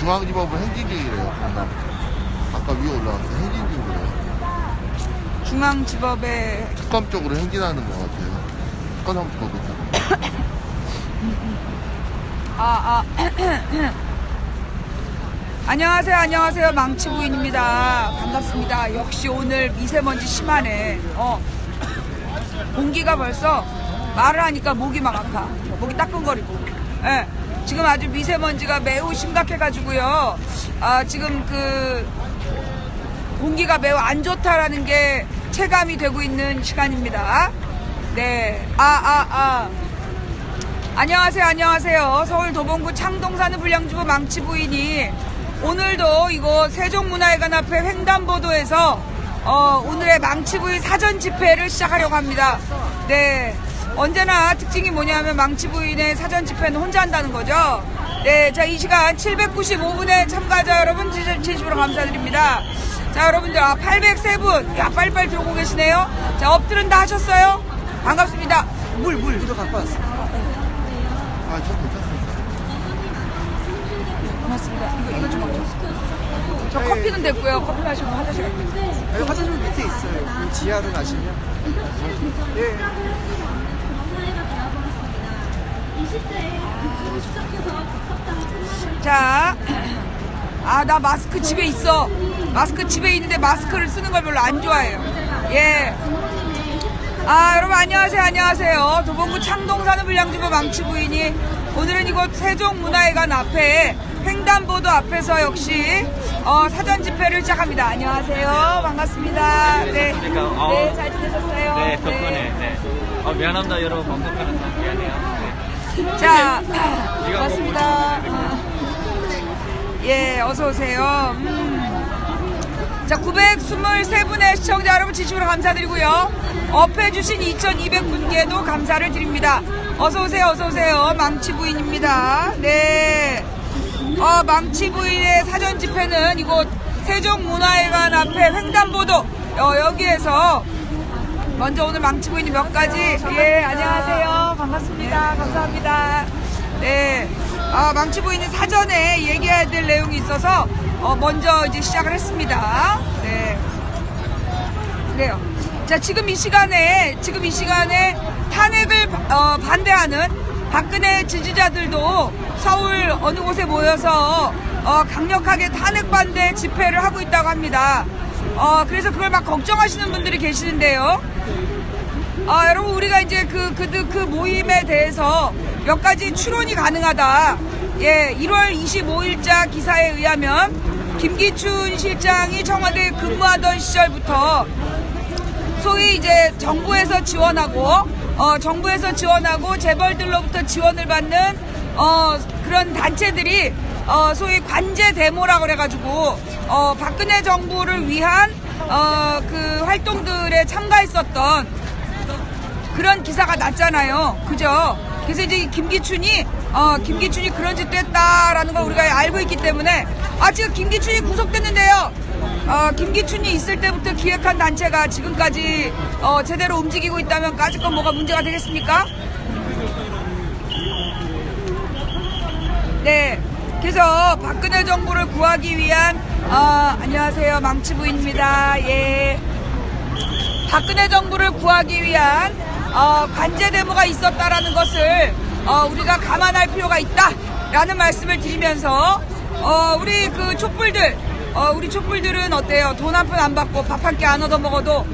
중앙지법은 행진중이래요. 강남. 아까 위에 올라왔는데 행진중이래요. 중앙지법에 특검 쪽으로 행진하는 것 같아요. 특검 한번 보겠다. 안녕하세요. 망치부인입니다. 반갑습니다. 역시 오늘 미세먼지 심하네. 공기가 벌써 말을 하니까 목이 막 아파. 목이 따끔거리고. 예. 지금 아주 미세먼지가 매우 심각해가지고요. 지금 그 공기가 매우 안 좋다라는 게 체감이 되고 있는 시간입니다. 네. 안녕하세요. 서울 도봉구 창동 사는 불량주부 망치부인이 오늘도 이곳 세종문화회관 앞에 횡단보도에서 오늘의 망치부인 사전 집회를 시작하려고 합니다. 네. 언제나 특징이 뭐냐면 망치부인의 사전 집회는 혼자 한다는 거죠. 네. 자, 이 시간 795분의 참가자 여러분 진심으로 감사드립니다. 자, 여러분들 803분. 야, 빨리빨리 들어오고 계시네요. 자, 엎드른 다 하셨어요? 반갑습니다. 물. 이거 갖고 왔어. 저 괜찮습니다. 고맙습니다. 이거 좀 먹죠. 저 커피는 됐고요. 커피 마시고 화장실 갈게요. 여기 화장실 밑에 있어요. 이 지하로 가시면. 예. 자, 나 마스크 집에 있어. 마스크 집에 있는데 마스크를 쓰는 걸 별로 안 좋아해요. 예. 여러분 안녕하세요. 도봉구 창동 사는 불량주부 망치부인이 오늘은 이곳 세종문화회관 앞에 횡단보도 앞에서 역시 사전 집회를 시작합니다. 안녕하세요. 반갑습니다. 네, 잘 지내셨어요? 네, 덕분에. 네. 미안합니다, 여러분. 방송하면서 미안해요. 네. 자, 반갑습니다. 예, 어서오세요. 자, 923분의 시청자 여러분 진심으로 감사드리고요. 업해주신 2200분께도 감사를 드립니다. 어서오세요. 망치부인입니다. 네. 망치부인의 사전 집회는 이곳 세종문화회관 앞에 횡단보도, 여기에서 먼저 오늘 망치부인이 몇 가지, 예, 안녕하세요. 반갑습니다. 감사합니다. 네. 망치부인은 사전에 얘기해야 될 내용이 있어서, 먼저 이제 시작을 했습니다. 네. 그래요. 자, 지금 이 시간에 탄핵을, 반대하는 박근혜 지지자들도 서울 어느 곳에 모여서, 강력하게 탄핵 반대 집회를 하고 있다고 합니다. 그래서 그걸 막 걱정하시는 분들이 계시는데요. 여러분, 우리가 이제 그 모임에 대해서 몇 가지 추론이 가능하다. 예, 1월 25일자 기사에 의하면 김기춘 실장이 청와대에 근무하던 시절부터 소위 이제 정부에서 지원하고 재벌들로부터 지원을 받는 그런 단체들이 소위 관제 데모라고 그래가지고 박근혜 정부를 위한 그 활동들에 참가했었던 그런 기사가 났잖아요. 그죠? 그래서 이제 김기춘이 그런 짓도 했다라는 걸 우리가 알고 있기 때문에 지금 김기춘이 구속됐는데요. 김기춘이 있을 때부터 기획한 단체가 지금까지 제대로 움직이고 있다면 까짓 건 뭐가 문제가 되겠습니까? 네. 그래서 박근혜 정부를 구하기 위한 안녕하세요. 망치부인입니다. 예. 박근혜 정부를 구하기 위한 관제 데모가 있었다라는 것을 우리가 감안할 필요가 있다라는 말씀을 드리면서 우리 그 우리 촛불들은 어때요? 돈 한 푼 안 받고 밥 한 끼 안 얻어 먹어도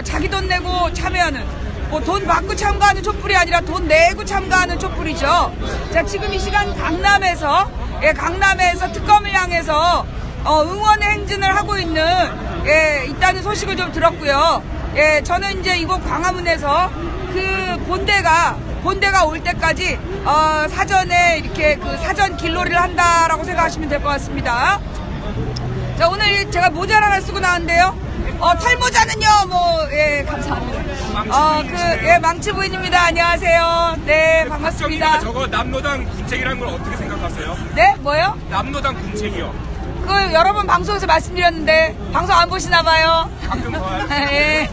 자기 돈 내고 참여하는, 뭐 돈 받고 참가하는 촛불이 아니라 돈 내고 참가하는 촛불이죠. 자, 지금 이 시간 강남에서 특검을 향해서 응원의 행진을 하고 있다는 소식을 좀 들었고요. 예, 저는 이제 이곳 광화문에서 그 본대가 올 때까지 사전에 이렇게 그 사전 길놀이를 한다라고 생각하시면 될 것 같습니다. 자, 오늘 제가 모자를 하나 쓰고 나왔는데요. 털모자는요, 예, 감사합니다. 망치부인입니다. 안녕하세요. 네, 반갑습니다. 저거 남로당 군책이라는 걸 어떻게 생각하세요? 네, 뭐요? 남로당 군책이요. 여러 번 방송에서 말씀드렸는데 방송 안 보시나 봐요. 가끔 봐요. 네.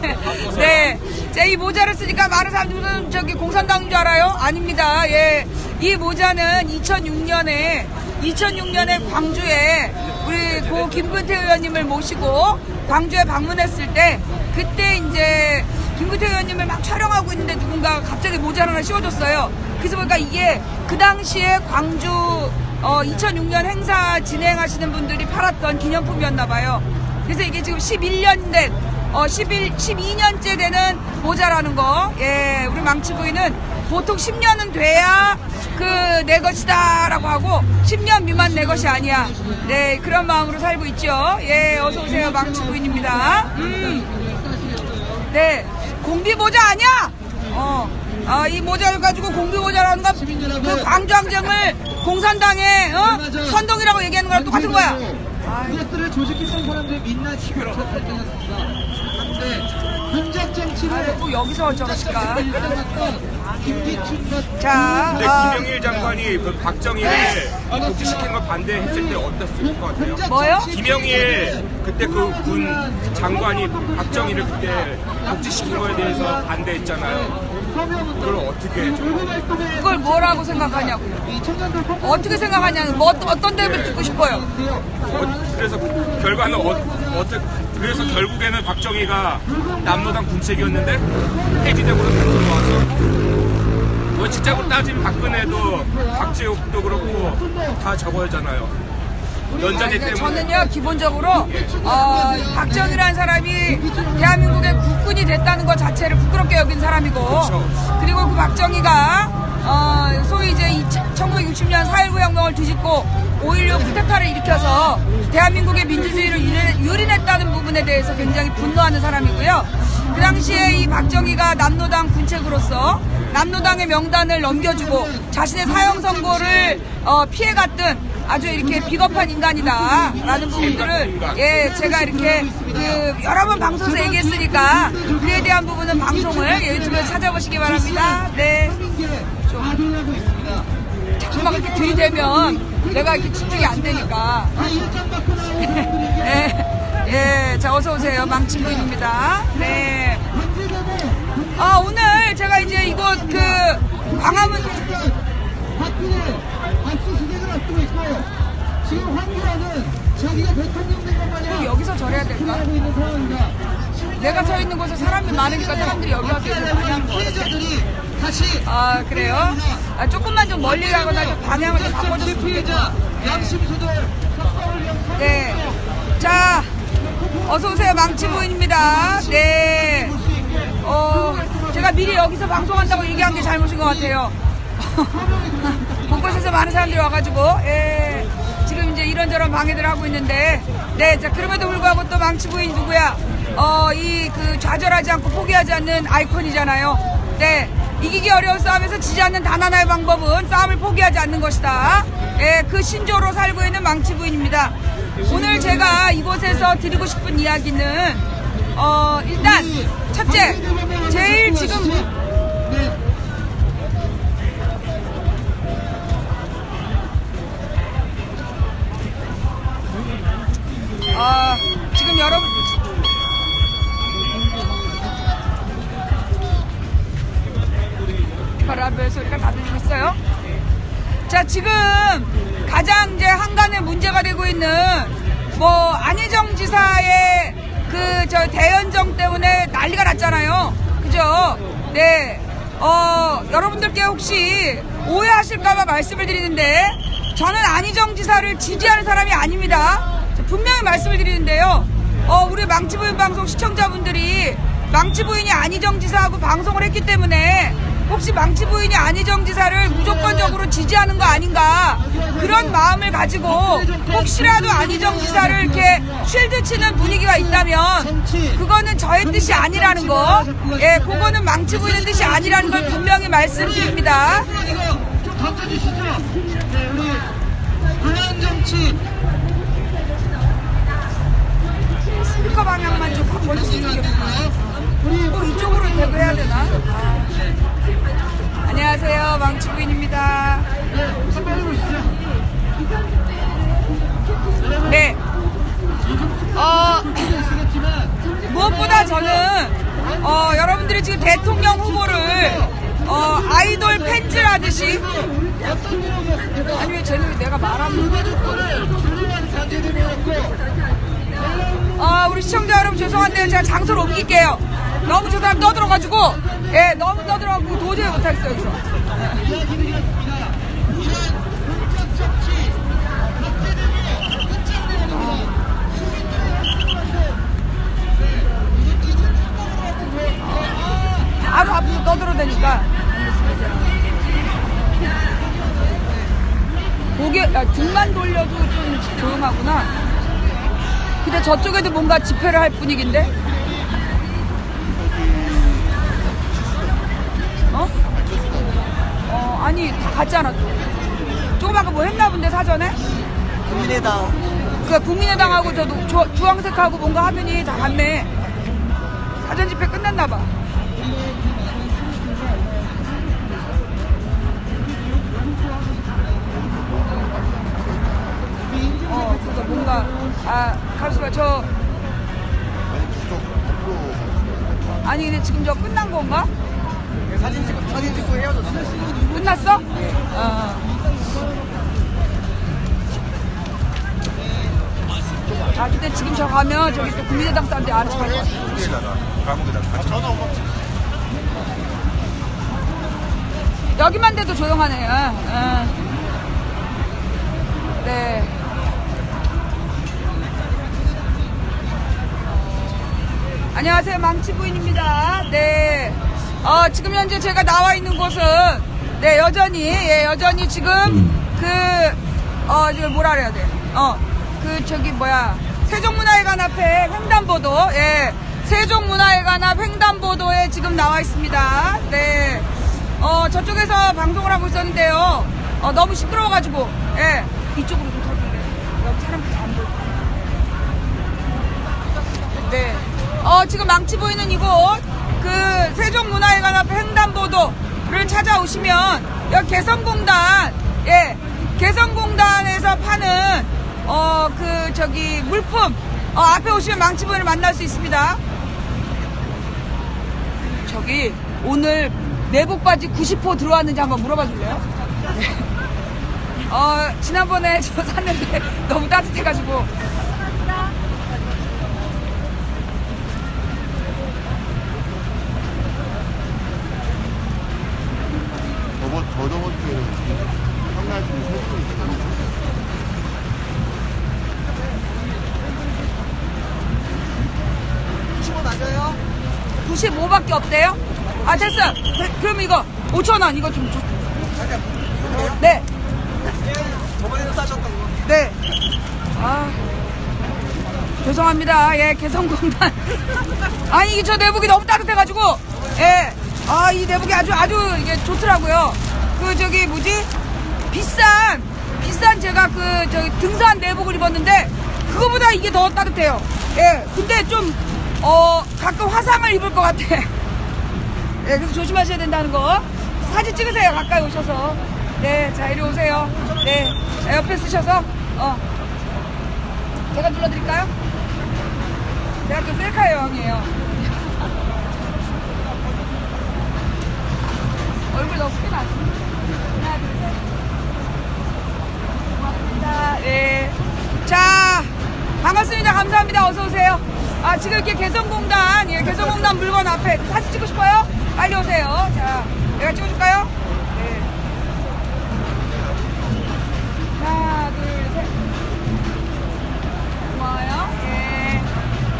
네. 제가 이 모자를 쓰니까 많은 사람들은 공산당인 줄 알아요? 아닙니다. 예. 이 모자는 2006년에 2006년에 광주에 우리 고 김근태 의원님을 모시고 광주에 방문했을 때 그때 이제 김근태 의원님을 막 촬영하고 있는데 누군가 갑자기 모자 하나 씌워줬어요. 그래서 보니까 이게 그 당시에 광주 2006년 행사 진행하시는 분들이 팔았던 기념품이었나 봐요. 그래서 이게 지금 11년 된 12년째 되는 모자라는 거. 예, 우리 망치 부인은 보통 10년은 돼야 내 것이다 라고 하고 10년 미만 내 것이 아니야. 네, 그런 마음으로 살고 있죠. 예, 어서오세요. 망치 부인입니다. 네, 공비 모자 아니야? 이 모자를 가지고 공비 모자라는 건 그 광주항쟁을 공산당의 선동이라고 얘기하는 거랑 똑같은 거야. 이것들을 조직했던 사람들의 민낯이 발전했습니다. 그런데 혼잡 정치를 또 여기서 저러실까? 김기춘과 자, 근데 김영일 장관이 그 박정희를 복직시키는 걸 반대했을 때 어땠을 것 같아요? 뭐요? 김영일 그때 그 군 장관이 박정희를 그때 복직시킨 거에 대해서 반대했잖아요. 그걸 어떻게 그걸 뭐라고 생각하냐고요? 어떻게 생각하냐는 뭐 어떤 대답을 듣고 싶어요? 그래서 결과는 그래서 결국에는 박정희가 남로당 군책이었는데 폐지되고 단소로 와서 뭐 직접으로 따지면 박근혜도 박재욱도 그렇고 다 저거였잖아요. 연전이 때문에. 저는요 기본적으로 박정희라는 사람이 대한민국의 국군이 됐다는 것 자체를 부끄럽게 여긴 사람이고, 그렇죠. 그리고 그 박정희가 소위 이제 1960년 4.19 혁명을 뒤집고 5.16 쿠데타를 일으켜서 대한민국의 민주주의를 유린했다는 부분에 대해서 굉장히 분노하는 사람이고요. 그 당시에 이 박정희가 남로당 군책으로서 남로당의 명단을 넘겨주고 자신의 사형 선고를 피해갔던 아주 이렇게 비겁한 인간이다라는 부분들을 제가 이렇게 여러 번 방송에서 얘기했으니까 그에 대한 부분은 방송을 유튜브에 찾아보시기 바랍니다. 네. 자꾸만 그렇게 들이대면 내가 이렇게 집중이 안 되니까. 예, 자 어서 오세요. 망치 부인입니다. 네. 오늘 제가 이제 이곳 광화문 압수수색을 앞두고 있고 지금 황교안은 자기가 대통령 된 것만이 여기서 저래야 될까? 하고 있는 상황입니다. 내가 서 있는 곳에 사람이 많으니까 사람들이 여기 와서 이렇게 많이 하는 거 같아요. 피해자들이 다시 그래요? 조금만 좀 멀리 가거나 좀 방향을 좀 바꿔줬으면 피해자 좋겠다. 양심수들 네. 자, 어서오세요. 망치 부인입니다. 네. 제가 미리 여기서 방송한다고 얘기한 게 잘못인 것 같아요. 곳곳에서 많은 사람들이 와가지고, 지금 이제 이런저런 방해들을 하고 있는데, 네, 자, 그럼에도 불구하고 또 망치 부인이 누구야? 좌절하지 않고 포기하지 않는 아이콘이잖아요. 네. 이기기 어려운 싸움에서 지지 않는 단 하나의 방법은 싸움을 포기하지 않는 것이다. 그 신조로 살고 있는 망치 부인입니다. 오늘 제가 이곳에서 드리고 싶은 이야기는, 일단, 첫째, 제일 지금, 지금 여러분, 바람의 소리가 다 들리고 있어요. 자, 지금 가장 이제 한간에 문제가 되고 있는 안희정 지사의 대연정 때문에 난리가 났잖아요. 그죠? 네. 여러분들께 혹시 오해하실까봐 말씀을 드리는데, 저는 안희정 지사를 지지하는 사람이 아닙니다. 분명히 말씀을 드리는데요. 우리 망치부인 방송 시청자분들이 망치부인이 안희정 지사하고 방송을 했기 때문에 혹시 망치부인이 안희정 지사를 무조건적으로 지지하는 거 아닌가, 그런 마음을 가지고 혹시라도 안희정 지사를 이렇게 쉴드 치는 분위기가 있다면 그거는 저의 뜻이 아니라는 거, 그거는 망치부인의 뜻이 아니라는 걸 분명히 말씀드립니다. 좀 던져주시죠. 네, 우리 불안정치 스피커 방향만 좀 바꿔주시면 좋겠구나. 이쪽으로 대고 해야 되나? 안녕하세요. 망치부인입니다. 네. 무엇보다 저는 여러분들이 지금 대통령 후보를 아이돌 팬즈라듯이 어떤 내용이었습니까? 아니 왜 쟤는 내가 말하면 조용한 자세를 해놓고 우리 시청자 여러분 죄송한데요. 제가 장소를 옮길게요. 너무 저 사람 떠들어가지고 예 너무 떠들어가지고 도저히 못하겠어요 여기서. 이야기드렸습니다. 이런 공적 정치, 박재범이 끝장내는 바로 앞에서 떠들어대니까 고개 등만 돌려도 좀 조용하구나. 근데 저쪽에도 뭔가 집회를 할 분위기인데? 아니 다 갔잖아. 조금 아까 뭐 했나 본데 사전에? 국민의당. 그 국민의당하고 저 주황색하고 뭔가 하더니 다 갔네. 사전 집회 끝났나 봐. 그래서 뭔가 가만있어봐 저 아니 근데 지금 저 끝난 건가? 사진 찍고 헤어졌어요. 끝났어? 근데 지금 저 가면 저기 또 국민의당 사람들이 알아서 갈 거야. 여기만 돼도 조용하네요. 네. 안녕하세요. 망치부인입니다. 네. 지금 현재 제가 나와 있는 곳은, 네, 여전히 지금, 이거 뭐라 그래야 돼. 세종문화회관 앞에 횡단보도, 예. 세종문화회관 앞 횡단보도에 지금 나와 있습니다. 네. 저쪽에서 방송을 하고 있었는데요. 너무 시끄러워가지고, 예. 이쪽으로 좀 터질래. 여기 사람들이 안 보일 거야. 네. 지금 망치 보이는 이곳, 세종문화회관 앞 횡단보도를 찾아오시면, 여기 개성공단, 예. 개성공단에서 파는, 물품, 앞에 오시면 망치 보이를 만날 수 있습니다. 저기, 오늘 내복 바지 90% 들어왔는지 한번 물어봐 줄래요? 네. 지난번에 저 샀는데 너무 따뜻해가지고. 저저번 주에 한날 중에 세분이 있었는데 95 맞아요? 95밖에 없대요? 됐어. 그럼 이거 5,000원 이거 좀 줘. 네. 저번에는 싸셨던 거. 네. 죄송합니다. 예, 개성공단. 아니, 저 내복이 너무 따뜻해가지고, 예. 이 내복이 아주 이게 좋더라고요. 비싼 제가 등산 내복을 입었는데, 그거보다 이게 더 따뜻해요. 예. 근데 좀, 가끔 화상을 입을 것 같아. 예, 그래서 조심하셔야 된다는 거. 사진 찍으세요. 가까이 오셔서. 네, 자, 이리 오세요. 네, 옆에 쓰셔서, 제가 눌러드릴까요? 내가 또 셀카 여왕이에요. 얼굴 너무 크게 나왔어. 하나, 둘, 셋. 고맙습니다. 네. 자, 반갑습니다. 감사합니다. 어서오세요. 지금 이렇게 개성공단 물건 앞에 사진 찍고 싶어요? 빨리 오세요. 자, 내가 찍어줄까요? 네. 하나, 둘, 셋. 고마워요. 네.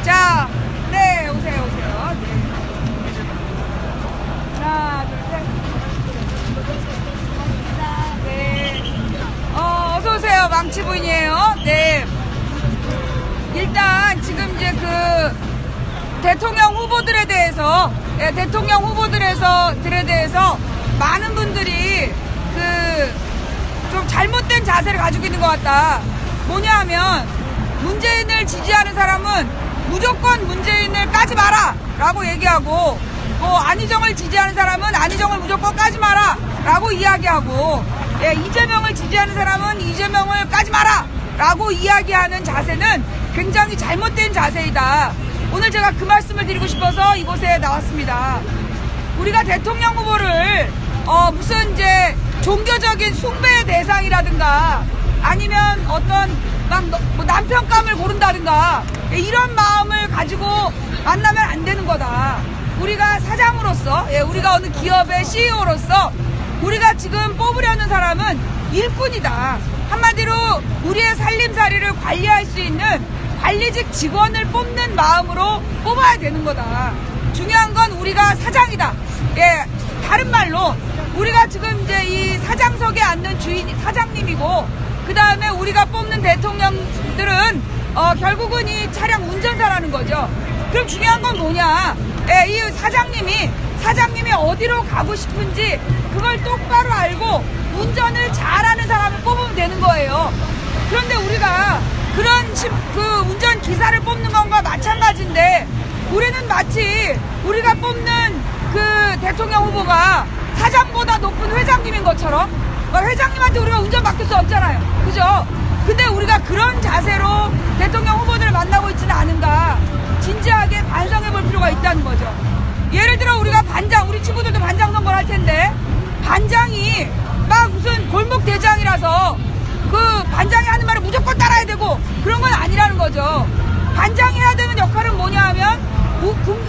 자, 네, 오세요. 네. 하나, 둘, 셋. 고맙습니다. 네. 어서오세요. 망치부인이에요. 네. 일단, 지금 이제 대통령 후보들에 대해서 많은 분들이 좀 잘못된 자세를 가지고 있는 것 같다. 뭐냐 하면 문재인을 지지하는 사람은 무조건 문재인을 까지 마라 라고 얘기하고, 안희정을 지지하는 사람은 안희정을 무조건 까지 마라 라고 이야기하고, 이재명을 지지하는 사람은 이재명을 까지 마라 라고 이야기하는 자세는 굉장히 잘못된 자세이다. 오늘 제가 그 말씀을 드리고 싶어서 이곳에 나왔습니다. 우리가 대통령 후보를 무슨 이제 종교적인 숭배의 대상이라든가 아니면 어떤 뭐 남편감을 모른다든가 이런 마음을 가지고 만나면 안 되는 거다. 우리가 사장으로서, 우리가 어느 기업의 CEO로서 우리가 지금 뽑으려는 사람은 일꾼이다. 한마디로 우리의 살림살이를 관리할 수 있는 관리직 직원을 뽑는 마음으로 뽑아야 되는 거다. 중요한 건 우리가 사장이다. 다른 말로 우리가 지금 이제 이 사장석에 앉는 주인이 사장님이고, 그 다음에 우리가 뽑는 대통령들은 결국은 이 차량 운전사라는 거죠. 그럼 중요한 건 뭐냐? 이 사장님이 어디로 가고 싶은지 그걸 똑바로 알고 운전을 잘하는 사람을 뽑으면 되는 거예요. 그런데 우리가 그런 그 운전 기사를 뽑는 것과 마찬가지인데, 우리는 마치 우리가 뽑는 그 대통령 후보가 사장보다 높은 회장님인 것처럼, 회장님한테 우리가 운전 맡길 수 없잖아요. 그죠? 근데 우리가 그런 자세로 대통령 후보들을 만나고 있지는 않은가, 진지하게 반성해 볼 필요가 있다는 거죠. 예를 들어 우리가 우리 친구들도 반장 선거를 할 텐데, 반장이 막 무슨 골목 대장이라서 그 반장이 하는 말을 무조건 따라야 되고 그런 건 아니라는 거죠. 반장이 해야 되는 역할은 뭐냐 하면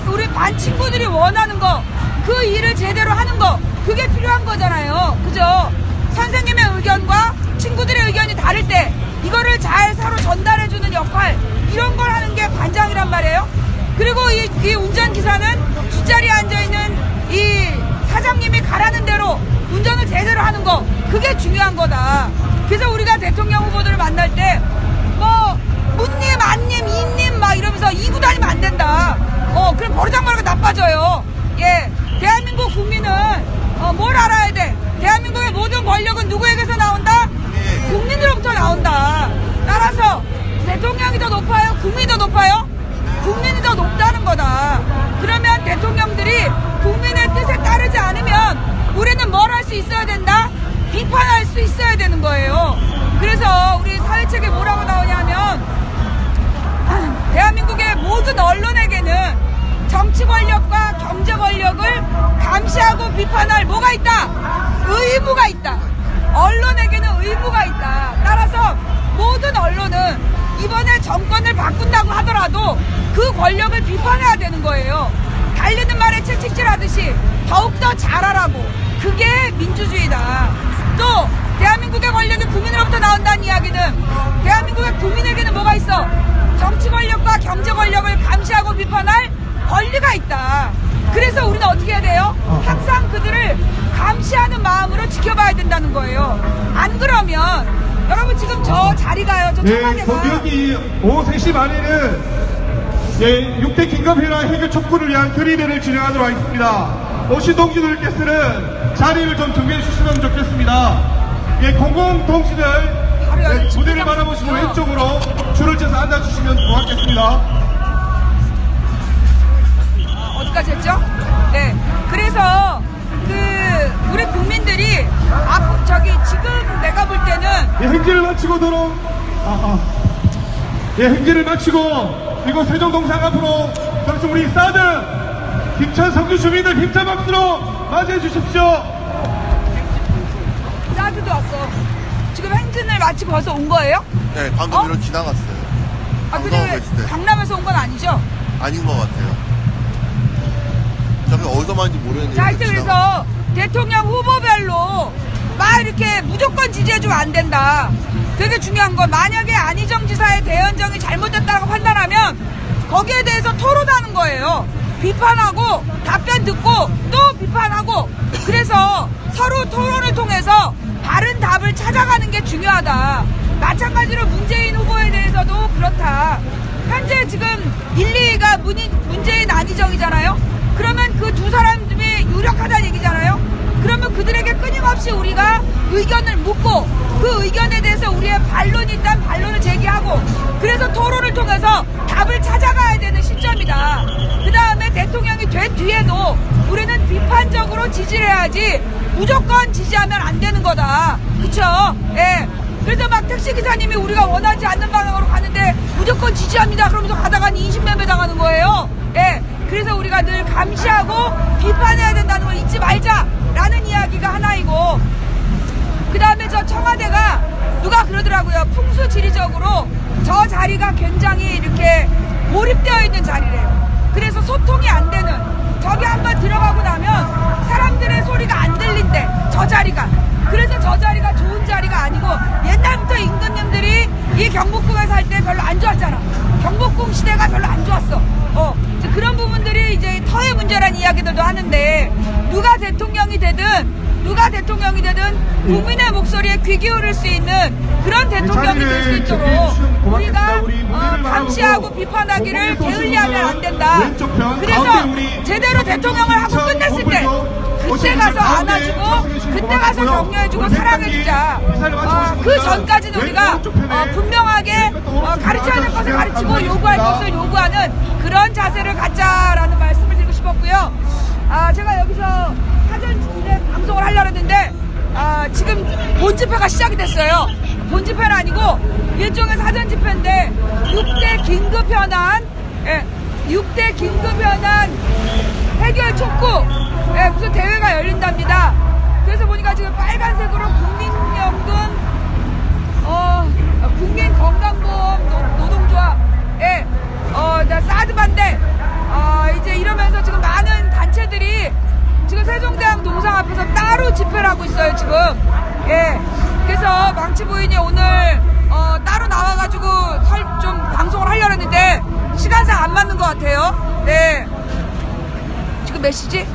우리 반 친구들이 원하는 거, 그 일을 제대로 하는 거, 그게 필요한 거잖아요. 그죠? 선생님의 의견과 친구들의 의견이 다를 때 이거를 잘 서로 전달해주는 역할, 이런 걸 하는 게 반장이란 말이에요. 그리고 이 운전기사는 뒷자리에 앉아있는 이 사장님이 가라는 대로 운전을 제대로 하는 거, 그게 중요한 거다. 그래서 우리가 대통령 후보들을 만날 때 뭐 문님, 안님, 이님 막 이러면서 이구 다니면 안 된다. 그럼 버르장머리가 나빠져요. 대한민국 국민은 뭘 알아야 돼? 대한민국의 모든 권력은 누구에게서 나온다? 국민으로부터 나온다. 따라서 대통령이 더 높아요? 국민이 더 높아요? 국민이 더 높다는 거다. 그러면 대통령들이 국민의 뜻에 따르지 않으면 우리는 뭘 할 수 있어야 된다? 비판할 수 있어야 되는 거예요. 그래서 우리 사회책에 뭐라고 나오냐면, 대한민국의 모든 언론에게는 정치 권력과 경제 권력을 감시하고 비판할 뭐가 있다? 의무가 있다. 언론에게는 의무가 있다. 따라서 모든 언론은 이번에 정권을 바꾼다고 하더라도 그 권력을 비판해야 되는 거예요. 달리는 말에 채찍질하듯이 더욱더 잘하라고. 그게 민주주의다. 또 대한민국의 권력이 국민으로부터 나온다는 이야기는, 대한민국의 국민에게는 뭐가 있어? 정치 권력과 경제 권력을 감시하고 비판할 권리가 있다. 그래서 우리는 어떻게 해야 돼요? 항상 그들을 감시하는 마음으로 지켜봐야 된다는 거예요. 안 그러면 여러분 지금 저 자리가요, 저 청와대가 여기 오후 3시 반에는 6대 긴급회란 해결 촉구를 위한 결의대를 진행하도록 하겠습니다. 오신 동지들께서는 자리를 좀 정비해 주시면 좋겠습니다. 공공동지들 무대를 바라보시고 왼쪽으로 줄을 쳐서 앉아주시면 고맙겠습니다. 어디까지 했죠? 그래서 우리 국민들이 지금 내가 볼 때는 행진을 마치고 행진을 마치고 그리고 세종동상 앞으로 그래서 우리 사드 김천 성주 주민들 힘찬 박수로 맞이해 주십시오. 사드도 왔어. 지금 행진을 마치고 벌써 온 거예요? 네, 방금 이런 지나갔어요. 근데 강남에서 온 건 아니죠? 아닌 것 같아요. 저기 어디서 만지 모르겠는데. 자, 하여튼 그래서 대통령 후보별로 막 이렇게 무조건 지지해주면 안 된다. 되게 중요한 건, 만약에 안희정 지사의 대연정이 잘못됐다고 판단하면 거기에 대해서 토론하는 거예요. 비판하고 답변 듣고 또 비판하고, 그래서 서로 토론을 통해서 바른 답을 찾아가는 게 중요하다. 마찬가지로 문재인 후보에 대해서도 그렇다. 현재 지금 1, 2위가 문재인 안희정이잖아요. 그러면 그 두 사람이 유력하다는 얘기잖아요. 그러면 그들에게 끊임없이 우리가 의견을 묻고 그 의견에 대해서 우리의 반론이 있다면 반론을 제기하고, 그래서 토론을 통해서 답을 찾아가야 되는 시점이다. 그 다음에 대통령이 된 뒤에도 우리는 비판적으로 지지를 해야지 무조건 지지하면 안 되는 거다. 그쵸? 그래서 막 택시기사님이 우리가 원하지 않는 방향으로 가는데 무조건 지지합니다 그러면서 가다가 20매 당하는 거예요. 그래서 우리가 늘 감시하고 비판해야 된다는 걸 잊지 말자라는 이야기가 하나이고, 그 다음에 저 청와대가 누가 그러더라고요. 풍수 지리적으로 저 자리가 굉장히 이렇게 고립되어 있는 자리래요. 그래서 소통이 안 되는, 저기 한번 들어가고 나면 사람들의 소리가 안 들린대, 저 자리가. 그래서 저 자리가 좋은 자리가 아니고, 옛날부터 임금님들이 이 경복궁에 살 때 별로 안 좋았잖아. 경복궁 시대가 별로 안 좋았어. 이제 그런 부분들이 이제 터의 문제라는 이야기들도 하는데, 누가 대통령이 되든 국민의 목소리에 귀 기울일 수 있는 그런 대통령이 될 수 있도록 우리가 감시하고 비판하기를 게을리하면 안 된다. 그래서 제대로 대통령을 하고 끝냈을 때 그때 가서 안아주고 그때 가서 격려해주고 사랑해주자. 그 전까지는 우리가 분명하게 가르쳐야 될 것을 가르치고 요구할 것을 요구하는 그런 자세를 갖자라는 말씀을 드리고 싶었고요. 제가 여기서 사전 방송을 하려고 했는데 지금 본집회가 시작이 됐어요. 본집회는 아니고 일종의 사전 집회인데 6대 긴급 현안, 6대 긴급 현안 해결 촉구 무슨 대회가 열린답니다. 그래서 보니까 지금 빨간색으로 국민연금, 국민건강보험 노동조합, 사드 반대, 이제 이러면서 지금 많은 단체들이 지금 세종대왕 동상 앞에서 따로 집회를 하고 있어요, 지금. 그래서 망치 부인이 오늘, 따로 나와가지고 좀 방송을 하려고 했는데, 시간상 안 맞는 것 같아요. 네. 지금 몇 시지?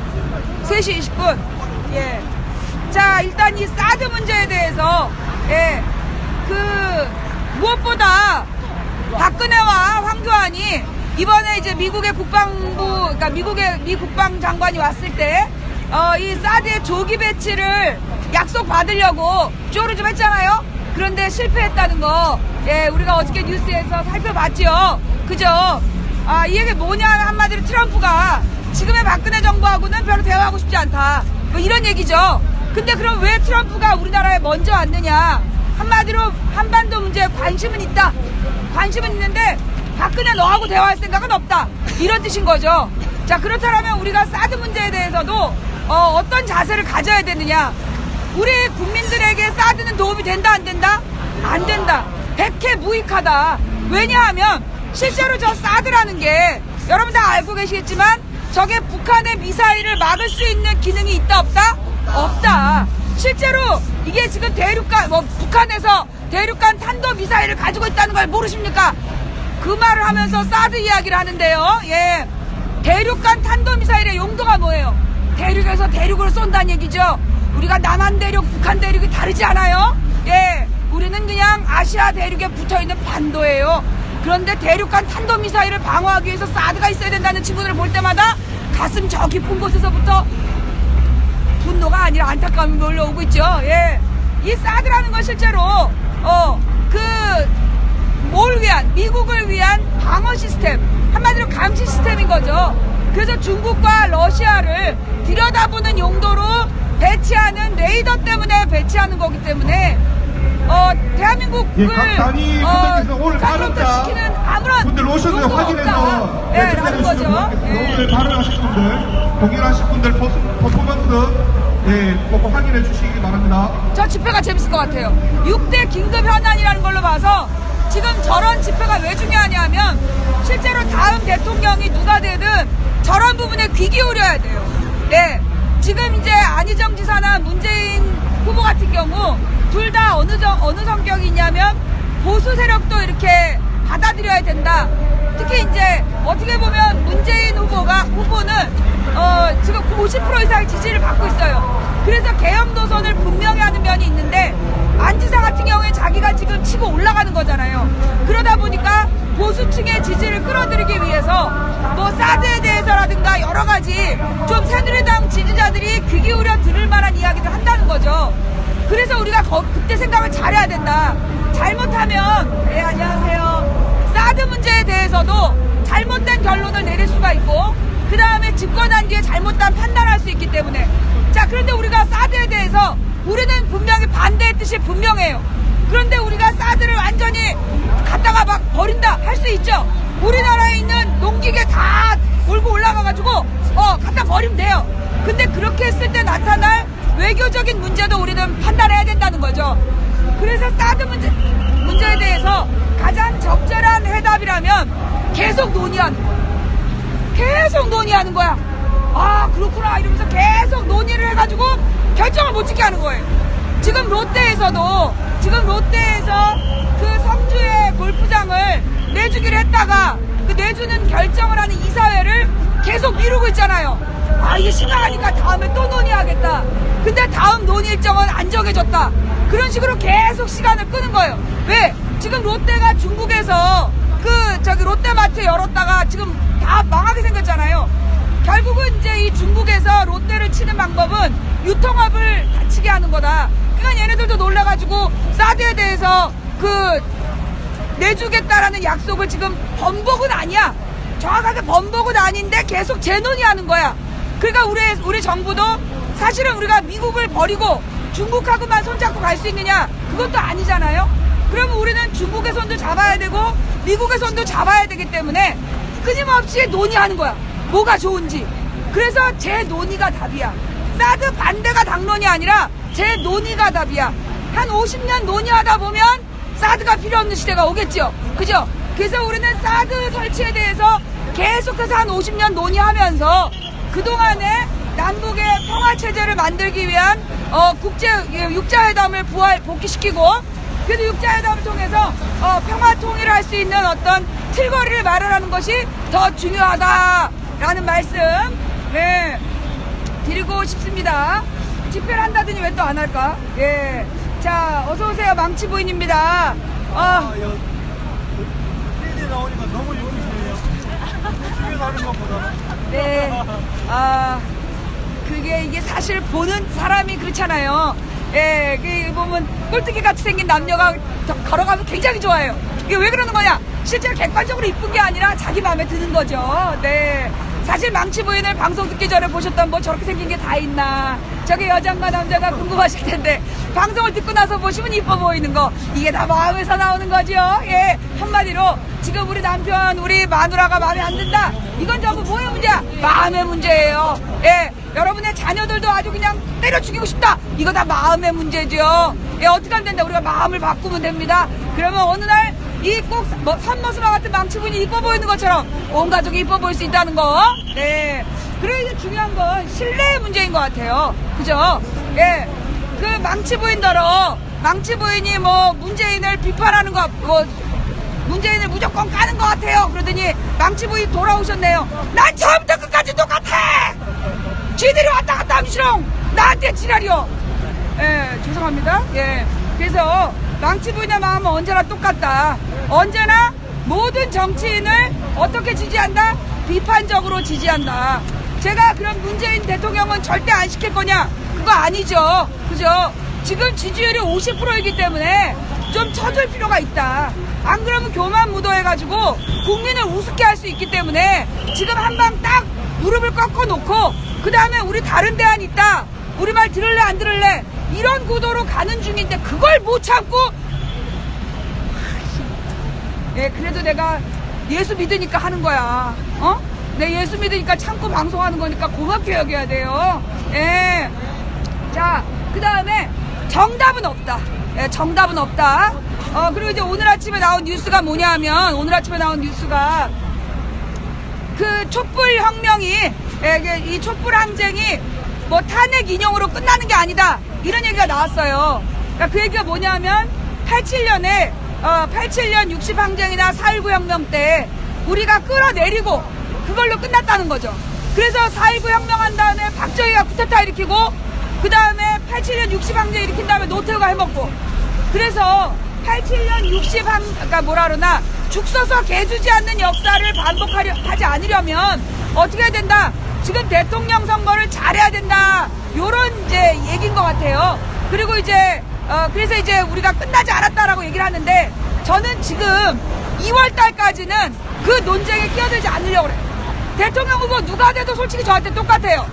3시 20분. 자, 일단 이 사드 문제에 대해서, 무엇보다 박근혜와 황교안이 이번에 이제 미국의 국방부, 그러니까 미 국방장관이 왔을 때, 이 사드의 조기 배치를 약속받으려고 쪼를 좀 했잖아요? 그런데 실패했다는 거, 우리가 어저께 뉴스에서 살펴봤죠? 그죠? 이 얘기 뭐냐, 한마디로 트럼프가 지금의 박근혜 정부하고는 별로 대화하고 싶지 않다. 뭐 이런 얘기죠. 근데 그럼 왜 트럼프가 우리나라에 먼저 왔느냐? 한마디로 한반도 문제에 관심은 있다. 관심은 있는데, 박근혜 너하고 대화할 생각은 없다. 이런 뜻인 거죠. 자, 그렇다면 우리가 사드 문제에 대해서도 어떤 자세를 가져야 되느냐. 우리 국민들에게 사드는 도움이 된다 안 된다? 안 된다. 백해 무익하다. 왜냐하면 실제로 저 사드라는 게 여러분 다 알고 계시겠지만 저게 북한의 미사일을 막을 수 있는 기능이 있다 없다? 없다. 실제로 이게 지금 북한에서 대륙간 탄도미사일을 가지고 있다는 걸 모르십니까? 그 말을 하면서 사드 이야기를 하는데요. 대륙간 탄도미사일의 용도가 뭐예요? 대륙에서 대륙으로 쏜다는 얘기죠. 우리가 남한 대륙, 북한 대륙이 다르지 않아요? 우리는 그냥 아시아 대륙에 붙어있는 반도예요. 그런데 대륙간 탄도미사일을 방어하기 위해서 사드가 있어야 된다는 친구들을 볼 때마다 가슴 저 깊은 곳에서부터 분노가 아니라 안타까움이 몰려오고 있죠. 이 사드라는 건 실제로 뭘 위한, 미국을 위한 방어 시스템, 한마디로 감시 시스템인 거죠. 그래서 중국과 러시아를 들여다보는 용도로 배치하는 레이더 때문에 배치하는 거기 때문에 대한민국을 자극시키는 아무런 분들 오셔서 용도가 확인해서 없다. 라는 거죠. 오늘 발언하실 분들, 동일하신 분들 퍼포먼스 꼭 확인해 주시기 바랍니다. 저 집회가 재밌을 것 같아요. 6대 긴급 현안이라는 걸로 봐서 지금 저런 집회가 왜 중요하냐면 실제로 다음 대통령이 누가 되든 저런 부분에 귀 기울여야 돼요. 지금 이제 안희정 지사나 문재인 후보 같은 경우 둘 다 어느 성격이 있냐면 보수 세력도 이렇게 받아들여야 된다. 특히 이제 어떻게 보면 문재인 후보는 지금 50% 이상의 지지를 받고 있어요. 그래서 개혁 노선을 분명히 하는 면이 있는데 안 지사 같은 경우에 자기가 지금 치고 올라가는 거잖아요. 그러다 보니까 보수층의 지지를 끌어들이기 위해서 뭐 사드에 대해서라든가 여러 가지 좀 새누리당 지지자들이 귀 기울여 들을 만한 이야기를 한다는 거죠. 그래서 우리가 그때 생각을 잘해야 된다. 잘못하면 안녕하세요. 사드 문제에 대해서도 잘못된 결론을 내릴 수가 있고 그 다음에 집권한 뒤에 잘못된 판단할 수 있기 때문에 자 그런데 우리가 사드에 대해서 우리는 분명히 반대의 뜻이 분명해요. 그런데 우리가 사드를 완전히 갖다가 막 버린다 할 수 있죠. 우리나라에 있는 농기계 다 몰고 올라가가지고 갖다 버리면 돼요. 근데 그렇게 했을 때 나타날 외교적인 문제도 우리는 판단해야 된다는 거죠. 그래서 사드 문제에 대해서 가장 적절한 해답이라면 계속 논의하는 거야. 계속 논의하는 거야. 아, 그렇구나 이러면서 계속 논의를 해가지고 결정을 못 짓게 하는 거예요. 지금 롯데에서 그 성주의 골프장을 내주기로 했다가 그 내주는 결정을 하는 이사회를 계속 미루고 있잖아요. 아, 이게 심각하니까 다음에 또 논의하겠다. 근데 다음 논의 일정은 안 정해졌다. 그런 식으로 계속 시간을 끄는 거예요. 왜? 지금 롯데가 중국에서 롯데마트 열었다가 지금 다 망하게 생겼잖아요. 결국은 이제 이 중국에서 롯데를 치는 방법은 유통업을 닫히게 하는 거다. 그러니까 얘네들도 놀라가지고 사드에 대해서 내주겠다라는 약속을 지금 번복은 아니야. 정확하게 번복은 아닌데 계속 재논의하는 거야. 그러니까 우리 정부도 사실은 우리가 미국을 버리고 중국하고만 손잡고 갈 수 있느냐? 그것도 아니잖아요. 그러면 우리는 중국의 손도 잡아야 되고 미국의 손도 잡아야 되기 때문에 끊임없이 논의하는 거야. 뭐가 좋은지. 그래서 재논의가 답이야. 사드 반대가 당론이 아니라 재논의가 답이야. 한 50년 논의하다 보면 사드가 필요 없는 시대가 오겠죠. 그죠? 그래서 우리는 사드 설치에 대해서 계속해서 한 50년 논의하면서 그동안에 남북의 평화체제를 만들기 위한 육자회담을 복귀시키고 그래도 육자회담을 통해서 평화 통일을 할 수 있는 어떤 틀거리를 마련하는 것이 더 중요하다라는 말씀 드리고 싶습니다. 집회를 한다더니 왜 또 안 할까? 예. 자, 어서오세요. 망치부인입니다. TV에 나오니까 너무 유쾌해요. 집에서 하는 것보다. 네. 이게 사실 보는 사람이 그렇잖아요. 예, 보면 꼴뚜기 같이 생긴 남녀가 걸어가면 굉장히 좋아요. 이게 왜 그러는 거냐? 실제로 객관적으로 이쁜 게 아니라 자기 마음에 드는 거죠. 네. 사실 망치 부인을 방송 듣기 전에 보셨던 뭐 저렇게 생긴 게 다 있나. 저게 여자인가 남자가 궁금하실 텐데 방송을 듣고 나서 보시면 이뻐 보이는 거. 이게 다 마음에서 나오는 거죠. 예. 한마디로 지금 우리 남편, 우리 마누라가 마음에 안 든다. 이건 전부 뭐의 문제야? 마음의 문제예요. 예. 여러분의 자녀들도 아주 그냥 때려 죽이고 싶다. 이거 다 마음의 문제죠. 예. 어떻게 하면 된다. 우리가 마음을 바꾸면 됩니다. 그러면 어느 날 이 꼭 선머스마 같은 망치분이 이뻐 보이는 것처럼 온 가족이 이뻐 보일 수 있다는 거. 네. 그리고 이제 중요한 건 신뢰의 문제인 것 같아요. 그죠? 예. 그 망치부인더러 망치부인이 뭐 문재인을 비판하는 거, 문재인을 무조건 까는 것 같아요. 그러더니 망치부인 돌아오셨네요. 난 처음부터 끝까지 똑같아! 쥐들이 왔다 갔다 하면 싫어! 나한테 지랄이요! 예, 죄송합니다. 예. 그래서 망치부인의 마음은 언제나 똑같다. 언제나 모든 정치인을 어떻게 지지한다? 비판적으로 지지한다. 제가 그럼 문재인 대통령은 절대 안 시킬 거냐? 그거 아니죠. 그죠? 지금 지지율이 50%이기 때문에 좀 쳐줄 필요가 있다. 안 그러면 교만무도해가지고 국민을 우습게 할 수 있기 때문에 지금 한 방 딱 무릎을 꺾어 놓고 그 다음에 우리 다른 대안 있다. 우리 말 들을래 안 들을래? 이런 구도로 가는 중인데 그걸 못 참고 예, 그래도 내가 예수 믿으니까 하는 거야. 내 예수 믿으니까 참고 방송하는 거니까 고맙게 여겨야 돼요. 예. 자, 그 다음에 정답은 없다. 예, 정답은 없다. 그리고 이제 오늘 아침에 나온 뉴스가 뭐냐 하면 오늘 아침에 나온 뉴스가 그 촛불 혁명이 이 촛불 항쟁이 뭐 탄핵 인용으로 끝나는 게 아니다. 이런 얘기가 나왔어요. 그러니까 그 얘기가 뭐냐면 87년 60항쟁이나 4.19 혁명 때 우리가 끌어내리고 그걸로 끝났다는 거죠. 그래서 4.19 혁명한 다음에 박정희가 쿠데타 일으키고 그 다음에 87년 60항쟁 일으킨 다음에 노태우가 해먹고 그래서 87년 60그러니까 뭐라 그러나 죽 서서 개주지 않는 역사를 반복하지 않으려면 어떻게 해야 된다? 지금 대통령 선거를 잘해야 된다. 요런 이제 얘기인 것 같아요. 그리고 이제 그래서 이제 우리가 끝나지 않았다라고 얘기를 하는데 저는 지금 2월 달까지는 그 논쟁에 끼어들지 않으려고 그래요. 대통령 후보 누가 돼도 솔직히 저한테 똑같아요.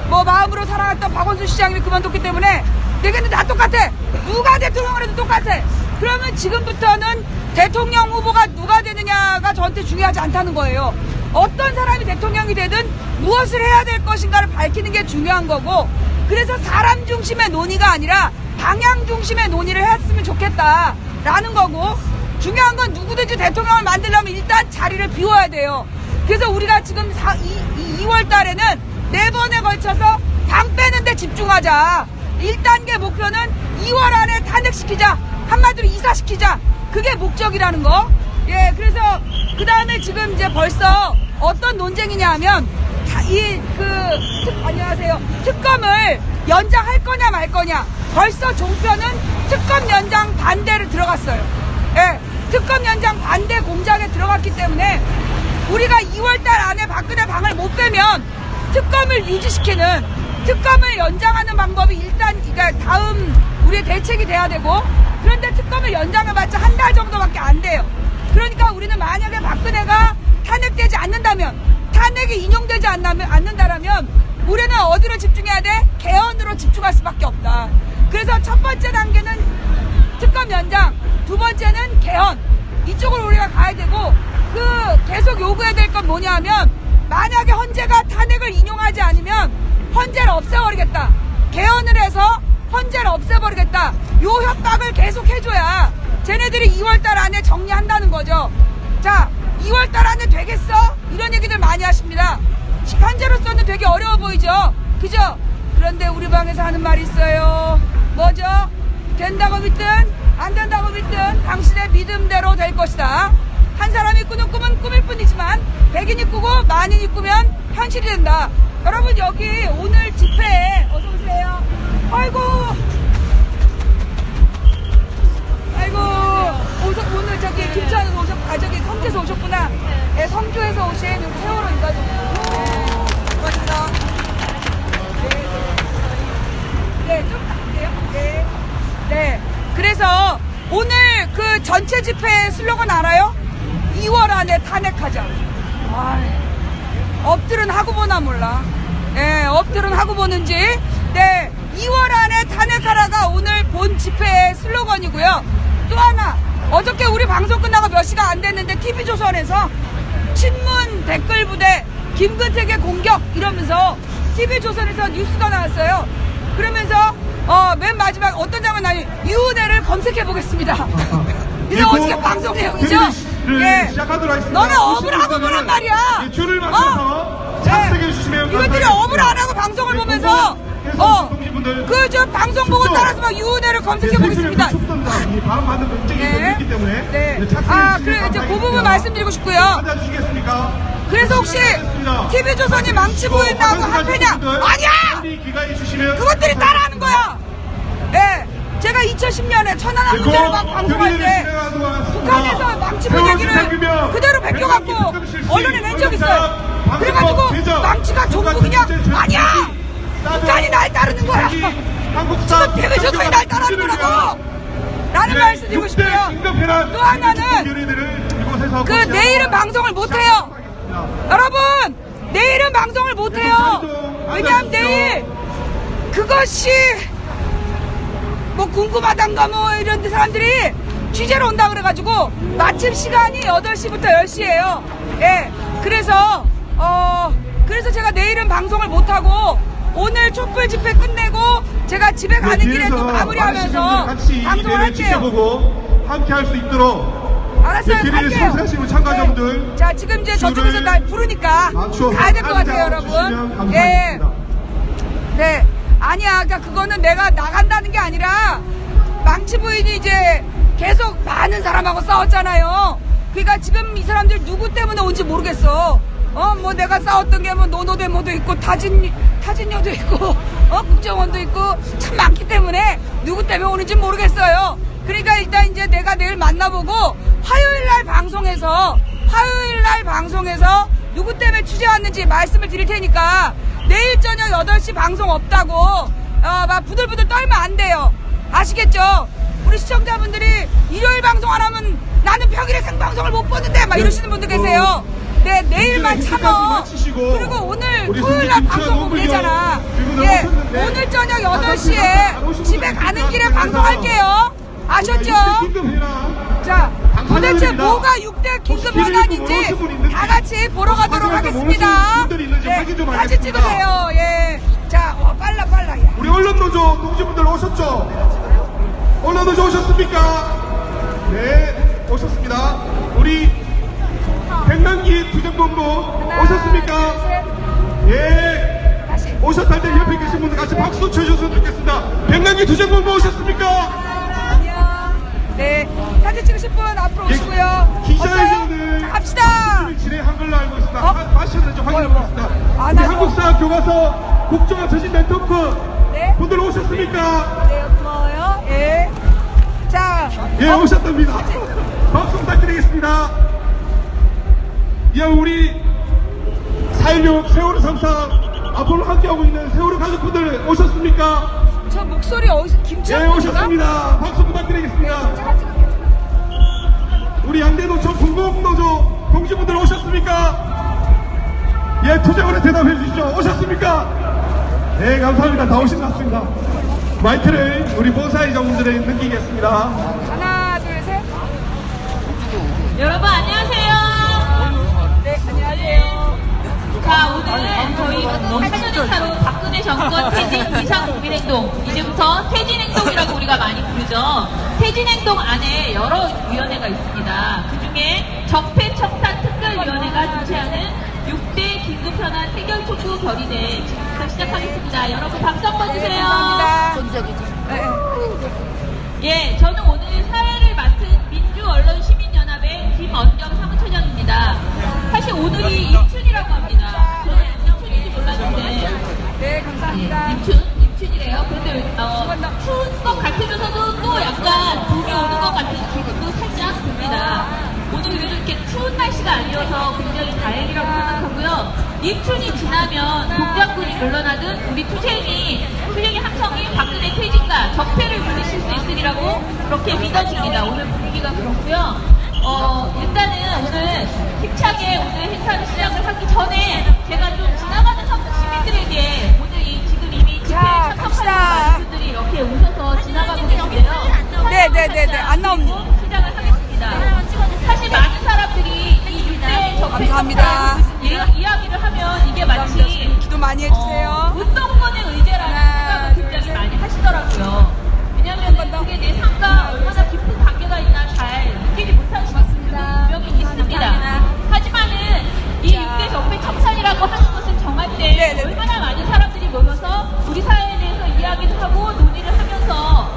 뭐 마음으로 사랑했던 박원순 시장님이 그만뒀기 때문에 내게는 다 똑같아. 누가 대통령을 해도 똑같아. 그러면 지금부터는 대통령 후보가 누가 되느냐가 저한테 중요하지 않다는 거예요. 어떤 사람이 대통령이 되든 무엇을 해야 될 것인가를 밝히는 게 중요한 거고 그래서 사람 중심의 논의가 아니라 방향 중심의 논의를 했으면 좋겠다라는 거고, 중요한 건 누구든지 대통령을 만들려면 일단 자리를 비워야 돼요. 그래서 우리가 지금 2월 달에는 4번에 걸쳐서 당 빼는데 집중하자. 1단계 목표는 2월 안에 탄핵시키자. 한마디로 이사시키자. 그게 목적이라는 거. 예, 그래서 그 다음에 지금 이제 벌써 어떤 논쟁이냐 하면 안녕하세요. 특검을 연장할 거냐 말 거냐. 벌써 종편은 특검 연장 반대를 들어갔어요. 예, 특검 연장 반대 공작에 들어갔기 때문에 우리가 2월달 안에 박근혜 방을 못 빼면 특검을 유지시키는, 특검을 연장하는 방법이 일단 그러니까 다음 우리의 대책이 돼야 되고, 그런데 특검을 연장해봤자 한 달 정도밖에 안 돼요. 그러니까 우리는 만약에 박근혜가 탄핵되지 않는다면, 탄핵이 인용되지 않는다라면 우리는 어디로 집중해야 돼? 개헌으로 집중할 수밖에 없다. 그래서 첫 번째 단계는 특검 연장, 두 번째는 개헌, 이쪽으로 우리가 가야 되고, 계속 요구해야 될 건 뭐냐 하면, 만약에 헌재가 탄핵을 인용하지 않으면 헌재를 없애버리겠다. 개헌을 해서 헌재를 없애버리겠다. 요 협박을 계속 해줘야 쟤네들이 2월달 안에 정리한다는 거죠. 자, 2월달 안에 되겠어? 이런 얘기들 많이 하십니다. 현재로서는 되게 어려워 보이죠? 그죠? 그런데 우리 방에서 하는 말이 있어요. 뭐죠? 된다고 믿든 안 된다고 믿든 당신의 믿음대로 될 것이다. 한 사람이 꾸는 꿈은 꿈일 뿐이지만 100인이 꾸고 만인이 꾸면 현실이 된다. 여러분, 여기 오늘 집회에 어서오세요. 아이고 오늘 저기 김천에서 저기 성주에서 오셨구나. 네, 성주에서 오신 세월호 인가족. 고맙습니다. 네, 좀 갈게요. 네. 네. 그래서 오늘 그 전체 집회 슬로건 알아요? 2월 안에 탄핵하자. 엎드른 하고 보나 몰라. 네, 엎드른 하고 보는지. 네, 2월 안에 탄핵하라가 오늘 본 집회의 슬로건이고요. 또 하나, 어저께 우리 방송 끝나고 몇 시간 안 됐는데 TV조선에서 친문 댓글 부대 김근택의 공격 이러면서 TV조선에서 뉴스가 나왔어요. 그러면서 맨 마지막 어떤 장면 나니 유은혜를 검색해 보겠습니다. 이게 어떻게 방송 내용이죠? 예. 너네 업을 하고 보란 말이야. 줄을 맞춰서 착색해 주시면 이것들이 업을 안 하고 방송을 보면서 그 저 방송 보고 따라서 막 유은혜를 검색해 보겠습니다. 네. 네. 그래 이제 그 부분 말씀드리고 싶고요. 그래서 혹시 TV조선이 망치 보인다고 한패냐? 아니야! 그것들이 따라하는 거야. 네. 제가 2010년에 천안함 문제로 막 방송할 때 북한에서 망치볼 얘기를 그대로 베껴갖고 언론에 낸 적 있어요. 그래가지고 망치가 종북이냐? 아니야! 북한이 날 따르는 거야. 지금 TV조선이 날 따르는 거라고! 라는 말씀 드리고 싶고요. 또 하나는 내일은 방송을 못해요. 여러분, 내일은 방송을 못해요. 왜냐하면 내일 그것이 뭐 궁금하단가 뭐 이런 사람들이 취재로 온다 그래가지고 마침 시간이 8시부터 10시예요. 예. 그래서 제가 내일은 방송을 못하고 오늘 촛불 집회 끝내고 제가 집에 가는 길에 또 마무리하면서 방송을 할게요. 함께 할 수 있도록 알았어요. 갈게요. 참가자분들. 네. 자, 지금 이제 저쪽에서 날 부르니까 가야 될 것 같아요, 여러분. 예. 네. 아니야. 그러니까 그거는 내가 나간다는 게 아니라 망치 부인이 이제 계속 많은 사람하고 싸웠잖아요. 그러니까 지금 이 사람들 누구 때문에 온지 모르겠어. 뭐 내가 싸웠던 게 뭐 노노데모도 있고 타진녀도 있고 국정원도 있고 참 많기 때문에 누구 때문에 오는지 모르겠어요. 그러니까 일단 이제 내가 내일 만나보고 화요일 날 방송에서 누구 때문에 취재 왔는지 말씀을 드릴 테니까 내일 저녁 8시 방송 없다고 막 부들부들 떨면 안 돼요. 아시겠죠? 우리 시청자분들이 일요일 방송 안 하면 나는 평일에 생방송을 못 보는데 막 이러시는 분들 계세요. 네, 내일만 참어. 그리고 오늘 토요일 날 방송 되잖아. 예, 오늘 저녁 8시에 집에 가는 길에 방송할게요. 아셨죠? 자, 도대체 뭐가 6대 긴급 현안인지 다 같이 보러 가도록 하겠습니다. 네, 사진 찍으세요. 예. 자, 빨라. 야. 우리 언론노조 동지분들 오셨죠? 언론노조 오셨습니까? 네, 오셨습니다. 우리 백남기 투쟁본부 오셨습니까? 예, 다시. 오셨을 때 옆에 계신 분들 같이 박수 쳐주셨으면 좋겠습니다. 백남기 투쟁본부 오셨습니까? 안녕. 네, 사진 찍으실 분 앞으로 오시고요. 기자회견을 어때요? 자, 갑시다. 진행한 걸로 알고 있습니다. 어? 마셨는지 확인해 보겠습니다. 아, 우리 나 한국사 교과서 국정화 전신 네트워크 네. 분들 오셨습니까? 네, 고마워요. 예. 자, 예, 오셨답니다. 박수 부탁드리겠습니다. 예, 우리 4.16 세월호 상상 앞으로 함께하고 있는 세월호 가족분들 오셨습니까? 저 목소리 어디서 김치현 예, 오셨습니다. 박수 부탁드리겠습니다. 우리 양대노총 공공노조 동지분들 오셨습니까? 예, 투쟁으로 대답해 주시죠. 오셨습니까? 네, 감사합니다. 다 오신 것 같습니다. 마이크를 우리 보사이정분들에 넘기겠습니다. 하나, 둘, 셋. 여러분 안녕하세요. 네, 안녕하세요. 자, 오늘 저희 8년 차로 박근혜 정권 퇴진 비상국민행동, 이제부터 퇴진행동이라고 우리가 많이 부르죠. 퇴진행동 안에 여러 위원회가 있습니다. 그중에 적폐청산특별위원회가 주최하는 6대 긴급현안 해결촉구 결의대 지금부터 시작하겠습니다. 여러분 박수 한번 주세요. 감사합니다. 네. 예, 저는 오늘 사회를 맡은 민주언론시민연합의 김언경 사무처장입니다. 사실 오늘이 입춘이라고 합니다. 저는 입춘인지 몰랐는데. 네, 감사합니다. 입춘이래요. 그런데 추운 것 같으면서도 또 약간 봄이 오는 것 같은 기분도 살짝 듭니다. 오늘 그래도 이렇게 추운 날씨가 아니어서 굉장히 다행이라고 생각하고요. 입춘이 지나면 동작군이 물러나든 우리 투쟁의 함성이 박근혜 퇴진과 적폐를 물리칠 수 있으리라고 그렇게 믿어집니다. 오늘 분위기가 그렇고요. 일단은 오늘 힘차게 오늘 행사를 시작을 하기 전에 제가 좀 지나가는 시민들에게 오늘 지금 이미 집회에 자, 참석하는 갑시다. 분들이 이렇게 오셔서 지나가고 계신데요. 네, 안 나옵니다. 시작을 하겠습니다. 사실 많은 사람들이 이 6대 적폐 감사합니다. 이야기를 하면 이게 마치 기도 많이 해주세요. 운동권의 의제라는 하나, 생각을 굉장히 많이 하시더라고요. 왜냐하면 그게 내 삶과 얼마나 깊은 관계가 있나 잘 느끼지 못하는 분들도 분명히 있습니다. 하지만은 이 6대 적폐 청산이라고 하는 것을 정할 때 네네네. 얼마나 많은 사람들이 모여서 우리 사회에 대해서 이야기를 하고 논의를 하면서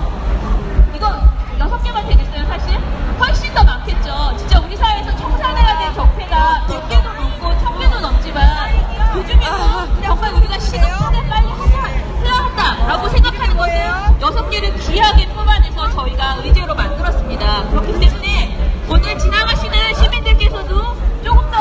이거 6개만 되겠어요 사실? 훨씬 더 많겠죠. 진짜 우리 사회에서 청산해야 될 적폐가 100개도 넘고 1000개도 넘지만 그중에서 정말 우리가 시급하게 빨리 해야 한다라고 생각하는 것은 6개를 귀하게 뽑아내서 저희가 의제로 만들었습니다. 그렇기 때문에 오늘 지나가시는 시민들께서도 조금 더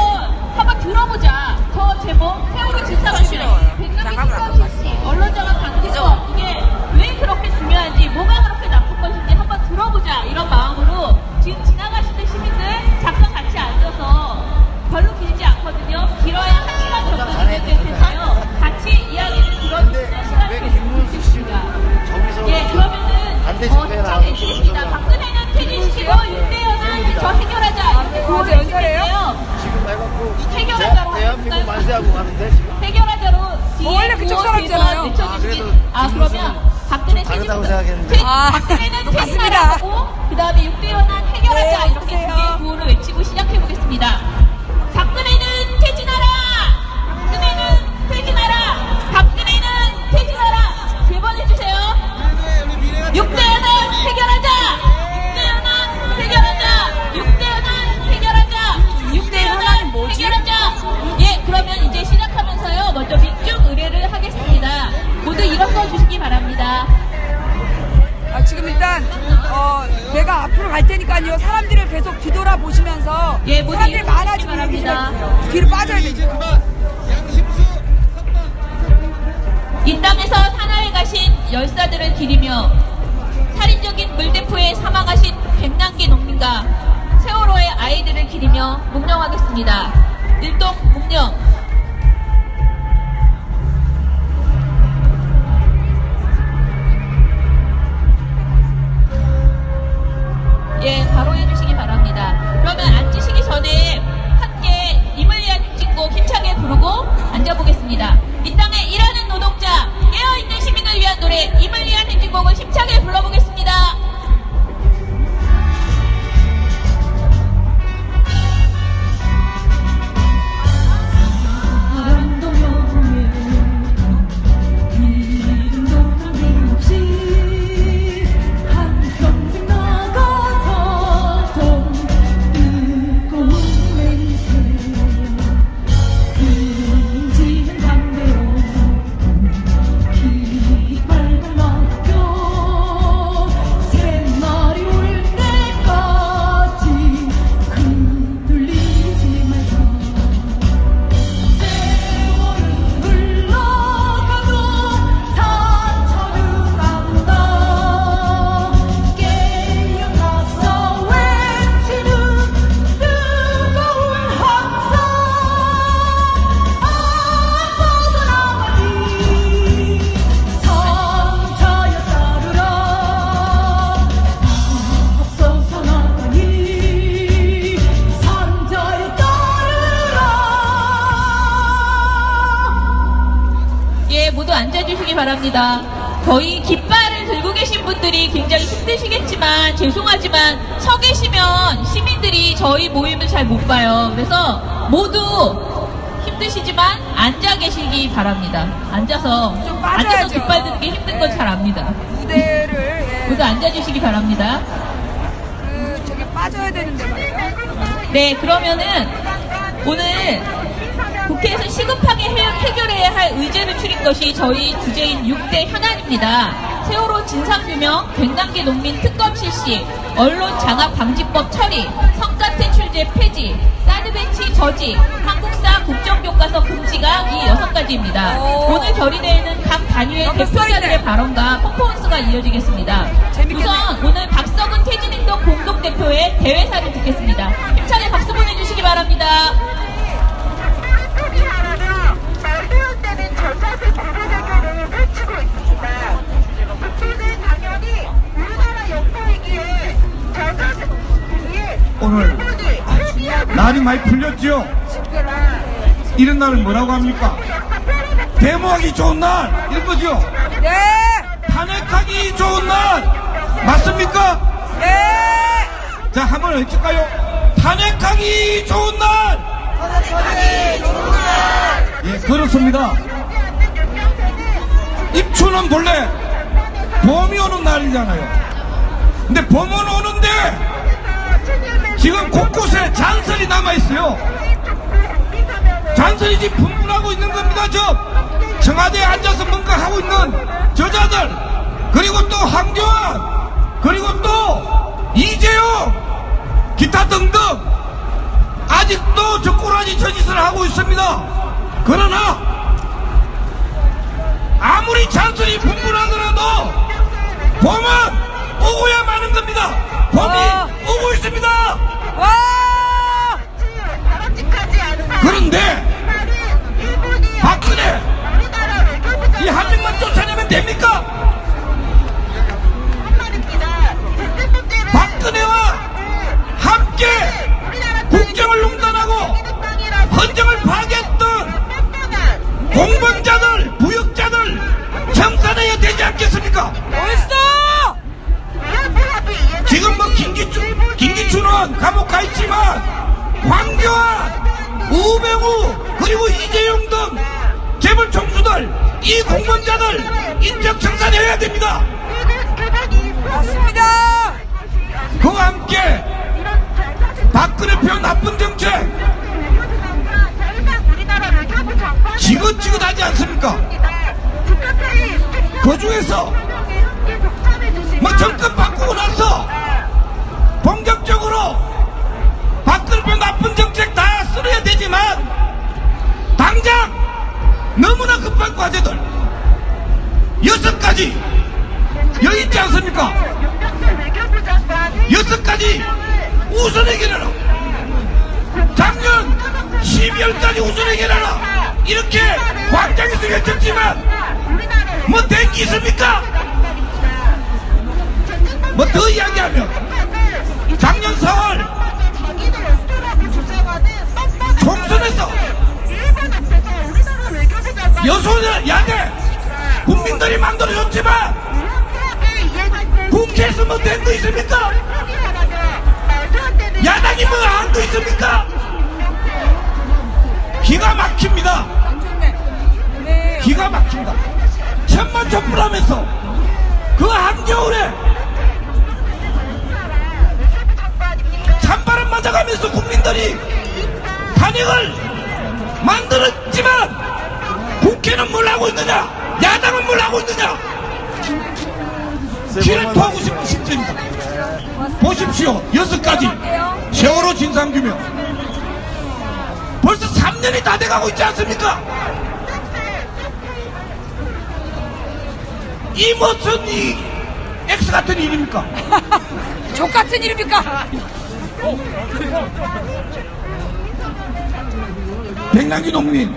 한번 들어보자. 저 제목 세월호 진상규명, 백남기 특별실시, 언론자가 강제죠. 이게 왜 그렇게 중요한지, 뭐가 그렇게 나쁜 것인지 한번 들어보자. 이런 마음으로 지금 지나가시는 시민들 잠깐 같이 앉아서 별로 길지 않거든요. 길어야 1시간 정도 되는 텐데요. 같이 이야기를 들어주시는 시간이 있습니다. 예, 그러면은 시작해주겠습니다. 박근혜는 퇴진시키고 6대 연안 저 해결하자. 이렇게 구호를 해주겠네요. 해결하자로 대한민국 만세하고 가는데 지금 해결하자로 원래 그쪽 사람이잖아요. 그러면 박근혜 다르다고 퇴진부터 생각했는데. 박근혜는 똑같습니다. 퇴진하라고 그 다음에 6대 연안 해결하자. 네, 이렇게 두 여보세요. 개의 구호를 외치고 시작해보겠습니다. 박근혜는 퇴진하라. 박근혜는 퇴진하라. 박근혜는 퇴진하라. 3번 해주세요. 6대 연안 해결하자. 6대 연안 해결하자. 6대 연안 해결하자. 6대 연안 해결하자. 예, 그러면 이제 시작하면서요. 먼저 민중 의례를 하겠습니다. 모두 일어서 주시기 바랍니다. 지금 일단 내가 앞으로 갈 테니까요. 사람들을 계속 뒤돌아보시면서 예, 모두 사람들이 일어서시기 많아지면 바랍니다. 뒤로 빠져야 돼요. 이 땅에서 사나이 가신 열사들을 기리며 살인적인 물대포에 사망하신 백남기 농민과 세월호의 아이들을 기리며 묵념하겠습니다. 일동 묵념. 예, 바로 해주시기 바랍니다. 그러면 앉으시기 전에 함께 임을 위한 힘 찍고 힘차게 부르고 앉아보겠습니다. 이 땅에 일하는 노동자, 바랍니다. 저희 깃발을 들고 계신 분들이 굉장히 힘드시겠지만 죄송하지만 서 계시면 시민들이 저희 모임을 잘 못 봐요. 그래서 모두 힘드시지만 앉아 계시기 바랍니다. 앉아서 빠져야죠. 깃발 드는 게 힘든 건 잘 압니다. 무대를 모두 앉아주시기 바랍니다. 저기 빠져야 되는데 말이야. 네, 그러면은 오늘 국회에서 시급하게 해결해야 할 의제를 추린 것이 저희 주제인 6대 현안입니다. 세월호 진상규명, 갱단기 농민 특검 실시, 언론 장악 방지법 처리, 성과 퇴출제 폐지, 사드 배치 저지, 한국사 국정교과서 금지가 이 6가지입니다. 오늘 결의대회는 각 단위의 대표자들의 발언과 퍼포먼스가 이어지겠습니다. 우선 오늘 박석은 퇴진행동 공동대표의 대회사를 듣겠습니다. 힘차게 박수 보내주시기 바랍니다. 말도안되는 저사세 구조대결을 펼치고 있습니다. 국회는 당연히 우리나라 역사이기에 저사세에 오늘 날이 많이 풀렸죠? 이런 날은 뭐라고 합니까? 데모하기 좋은 날 이런 거죠? 네! 탄핵하기 좋은 날 맞습니까? 네! 자, 한번 외칠까요? 탄핵하기 좋은 날! 예, 그렇습니다. 입추는 본래 봄이 오는 날이잖아요. 근데 봄은 오는데 지금 곳곳에 잔설이 남아있어요. 잔설이 지금 분분하고 있는 겁니다. 저 청와대에 앉아서 뭔가 하고 있는 저자들, 그리고 또 황교안, 그리고 또 이재용, 기타 등등 아직도 저 꼬라지 저짓을 하고 있습니다. 그러나 아무리 잔소리 분분하더라도 봄은 오고야 마는 겁니다. 봄이 오고 있습니다. 와! 그런데 박근혜 이 한 명만 쫓아내면 됩니까? 박근혜와 함께 국정을 농단하고 헌정을 파괴했던 공범자들, 부역자들 청산해야 되지 않겠습니까? 벌써! 지금 뭐 김기춘은 감옥 가 있지만 황교안, 우병우 그리고 이재용 등 재벌 총수들, 이 공범자들 인적 청산해야 됩니다. 맞습니다! 그와 함께 박근혜 표 나쁜 정책 지긋지긋하지 않습니까? 그 중에서 뭐 정권 바꾸고 나서 본격적으로 박근혜 표 나쁜 정책 다 쓸어야 되지만 당장 너무나 급한 과제들 6가지 여기 있지 않습니까? 6가지 우선 해결하라. 작년 12월까지 우선 해결하라. 이렇게 광장에서 외쳤지만 뭐 된 게 있습니까? 뭐 더 이야기하면 작년 4월 총선에서 여소년 야대 국민들이 만들어줬지만 국회에서 뭐 된 거 있습니까? 야당이 뭐 한 거 있습니까? 기가 막힙니다. 기가 막힌다. 천만촛불하면서 그 한겨울에 찬바람 맞아가면서 국민들이 탄핵을 만들었지만 국회는 뭘 하고 있느냐? 야당은 뭘 하고 있느냐? 피를 토하고 싶은 심정입니다. 보십시오. 6가지 세월호 진상규명 벌써 3년이 다 돼가고 있지 않습니까? 이 무슨 이 X 같은 일입니까? 족 같은 일입니까? 갱단기 농민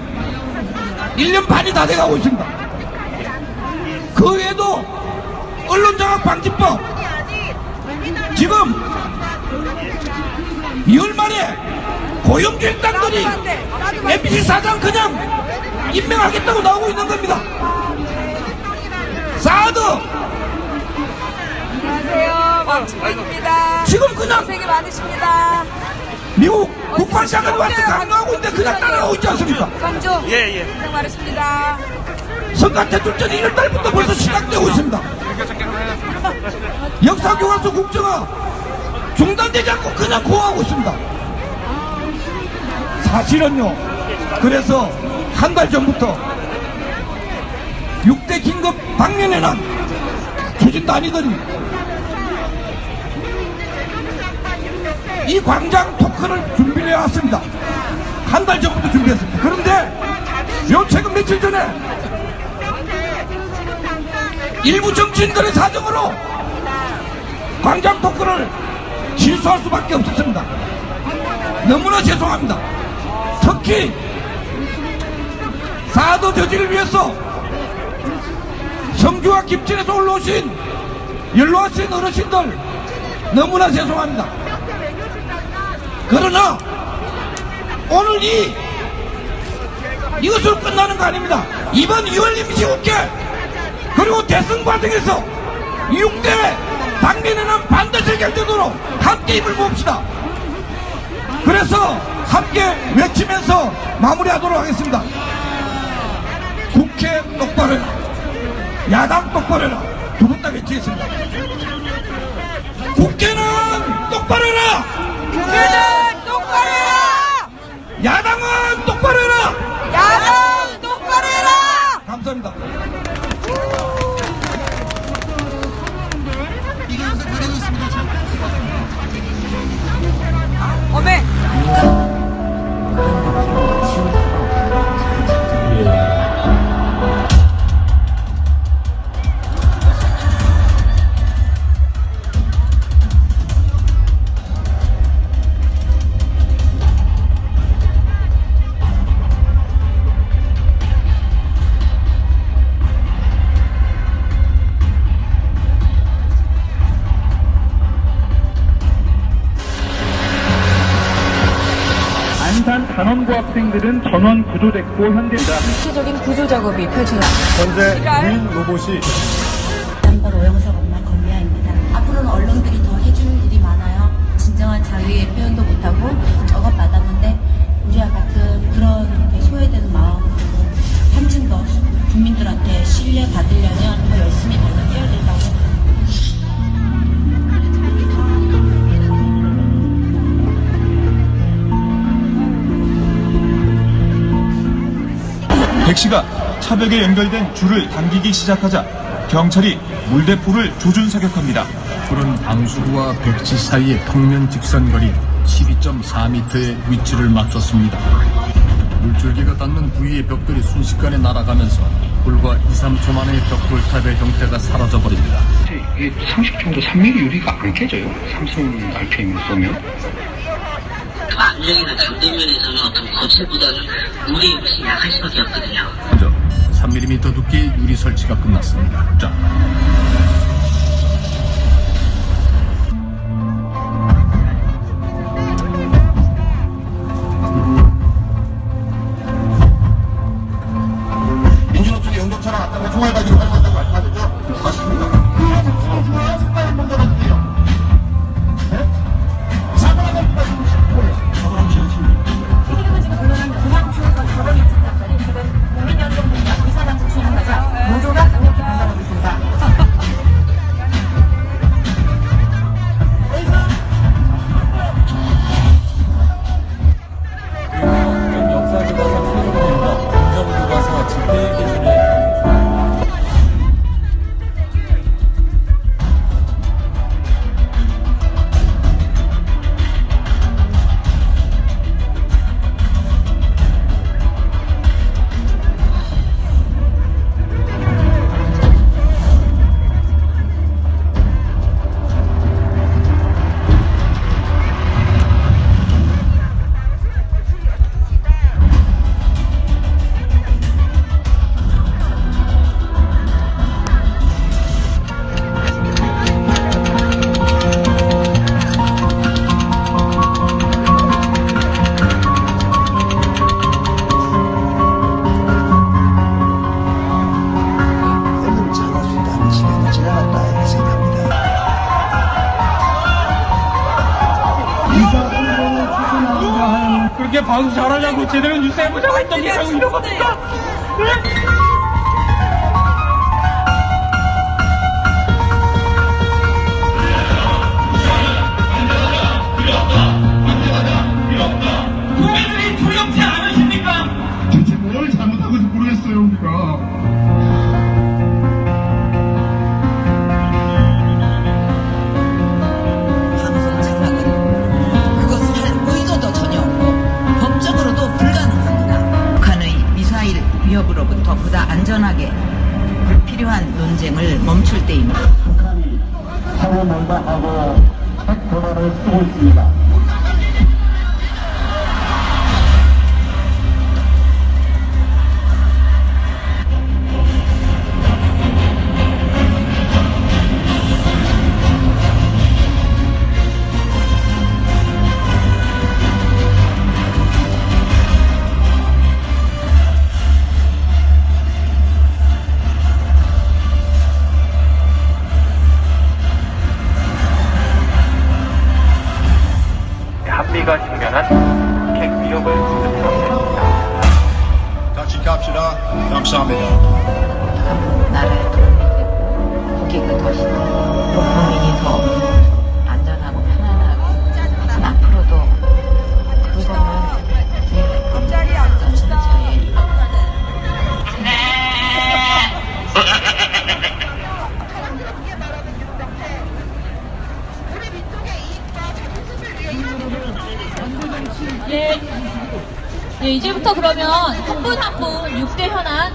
1년 반이 다 돼가고 있습니다. 그 외에도 언론장악 방지법 지금 2월 말에 고용주행당들이 MBC 사장 그냥 임명하겠다고 나오고 있는 겁니다. 사드 안녕하세요. 망치부입니다. 지금 그냥 고생이 많으십니다. 미국 국방장관이 와서 강요하고 있는데 그냥 따라오고 있지 않습니까? 강조. 예. 고생 많으십니다. 선거대출 전에 1월달부터 벌써 시작되고 있습니다. 역사교과서 국정화 중단되지 않고 그냥 고하고 있습니다. 사실은요, 그래서 한 달 전부터 6대 긴급 방면에는 추진단이들이 이 광장 토크를 준비를 해왔습니다. 한 달 전부터 준비했습니다. 그런데 요 최근 며칠 전에 일부 정치인들의 사정으로 광장 토크를 취소할 수밖에 없었습니다. 너무나 죄송합니다. 특히 사드 저지를 위해서 성주와 김천에서 올라오신 연로하신 어르신들 너무나 죄송합니다. 그러나 오늘 이것으로 끝나는 거 아닙니다. 이번 2월 임시국회 그리고 대선 과정에서 6대 당면에는 반드시 결정으로 함께 힘을 모읍시다. 그래서 함께 외치면서 마무리하도록 하겠습니다. 국회 똑바로 해라, 야당 똑바로 해라, 두 번 다 외치겠습니다. 국회는 똑바로 해라, 국회는 똑바로 해라! 야당은 똑바로 해라. 야당 똑바로 해라! 감사합니다. 어메! 안산 단원고 학생들은 전원 구조됐고 현재 구체적인 구조 작업이 펼쳐졌습니다. 현재 무인 로봇이 남발 오영석 엄마 권미아입니다. 앞으로는 언론들이 더 해줄 일이 많아요. 진정한 자유의 표현도 못하고 억압받았는데 우리와 같은 그런 소외되는 마음으로 한층 더 국민들한테 신뢰받으려면 더 열심히 발전해야 된다고 생각합니다. 백씨가 차벽에 연결된 줄을 당기기 시작하자 경찰이 물대포를 조준 사격합니다. 불은 방수구와 백지 사이의 평면 직선거리 12.4m의 위치를 맞췄습니다. 물줄기가 닿는 부위의 벽돌이 순식간에 날아가면서 불과 2, 3초 만에 벽돌탑의 형태가 사라져버립니다. 상식 정도 3mm 유리가 안 깨져요. 삼성 RPM을 쏘면. 안정이나 장대면에서는 어떤 거체보다는 물이 훨씬 약할 수밖에 없거든요. 먼저 3mm 두께의 유리 설치가 끝났습니다. 자. 공격중에 연동차랑 왔다가 총알 가지고 가져간다고 말씀하셨죠? 맞습니다. 중앙 선발 먼저거든요. 모두가 강력히 반발하고 있습니다. 그게 방송 잘하냐고 제대로 뉴스 해보자고 했더니 하고 이런 겁니까? 국민들이 두렵지 않으십니까? 대체 뭘 잘못하고도 모르겠어요, 우리가. 방송 장악은 그것을 할 의도도 전혀 없고 법적으로도 불가능합니다. 북한의 미사일 위협으로부터 보다 안전하게 불필요한 논쟁을 멈출 때입니다. 북한이 사고 몰다하고 핵 도발을 쓰고 있습니다. 한미가 직면한 핵 위협을 지속하고 같이 갑시다. 감사합니다. 나라의 독립되고 국익을 더시고 국민이 더 안전하고 편안하고 앞으로도 그거는 갑자기 안 좋다. 네, 이제부터 그러면 한 분 한 분 6대 현안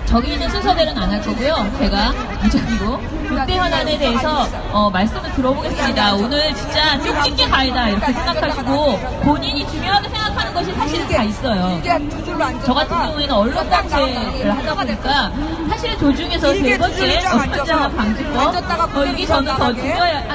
저기 있는 순서대로는 안 할 거고요. 제가 무작위로 6대 현안에 대해서 말씀을 들어보겠습니다. 오늘 진짜 쪽집게 가이다 이렇게 생각하시고 본인이 중요하게 생각하는 것이 사실은 다 있어요. 저 같은 경우에는 언론 단체를 하다 보니까 사실 도중에서 세 번째 어편장화 방지법 이게 저는 더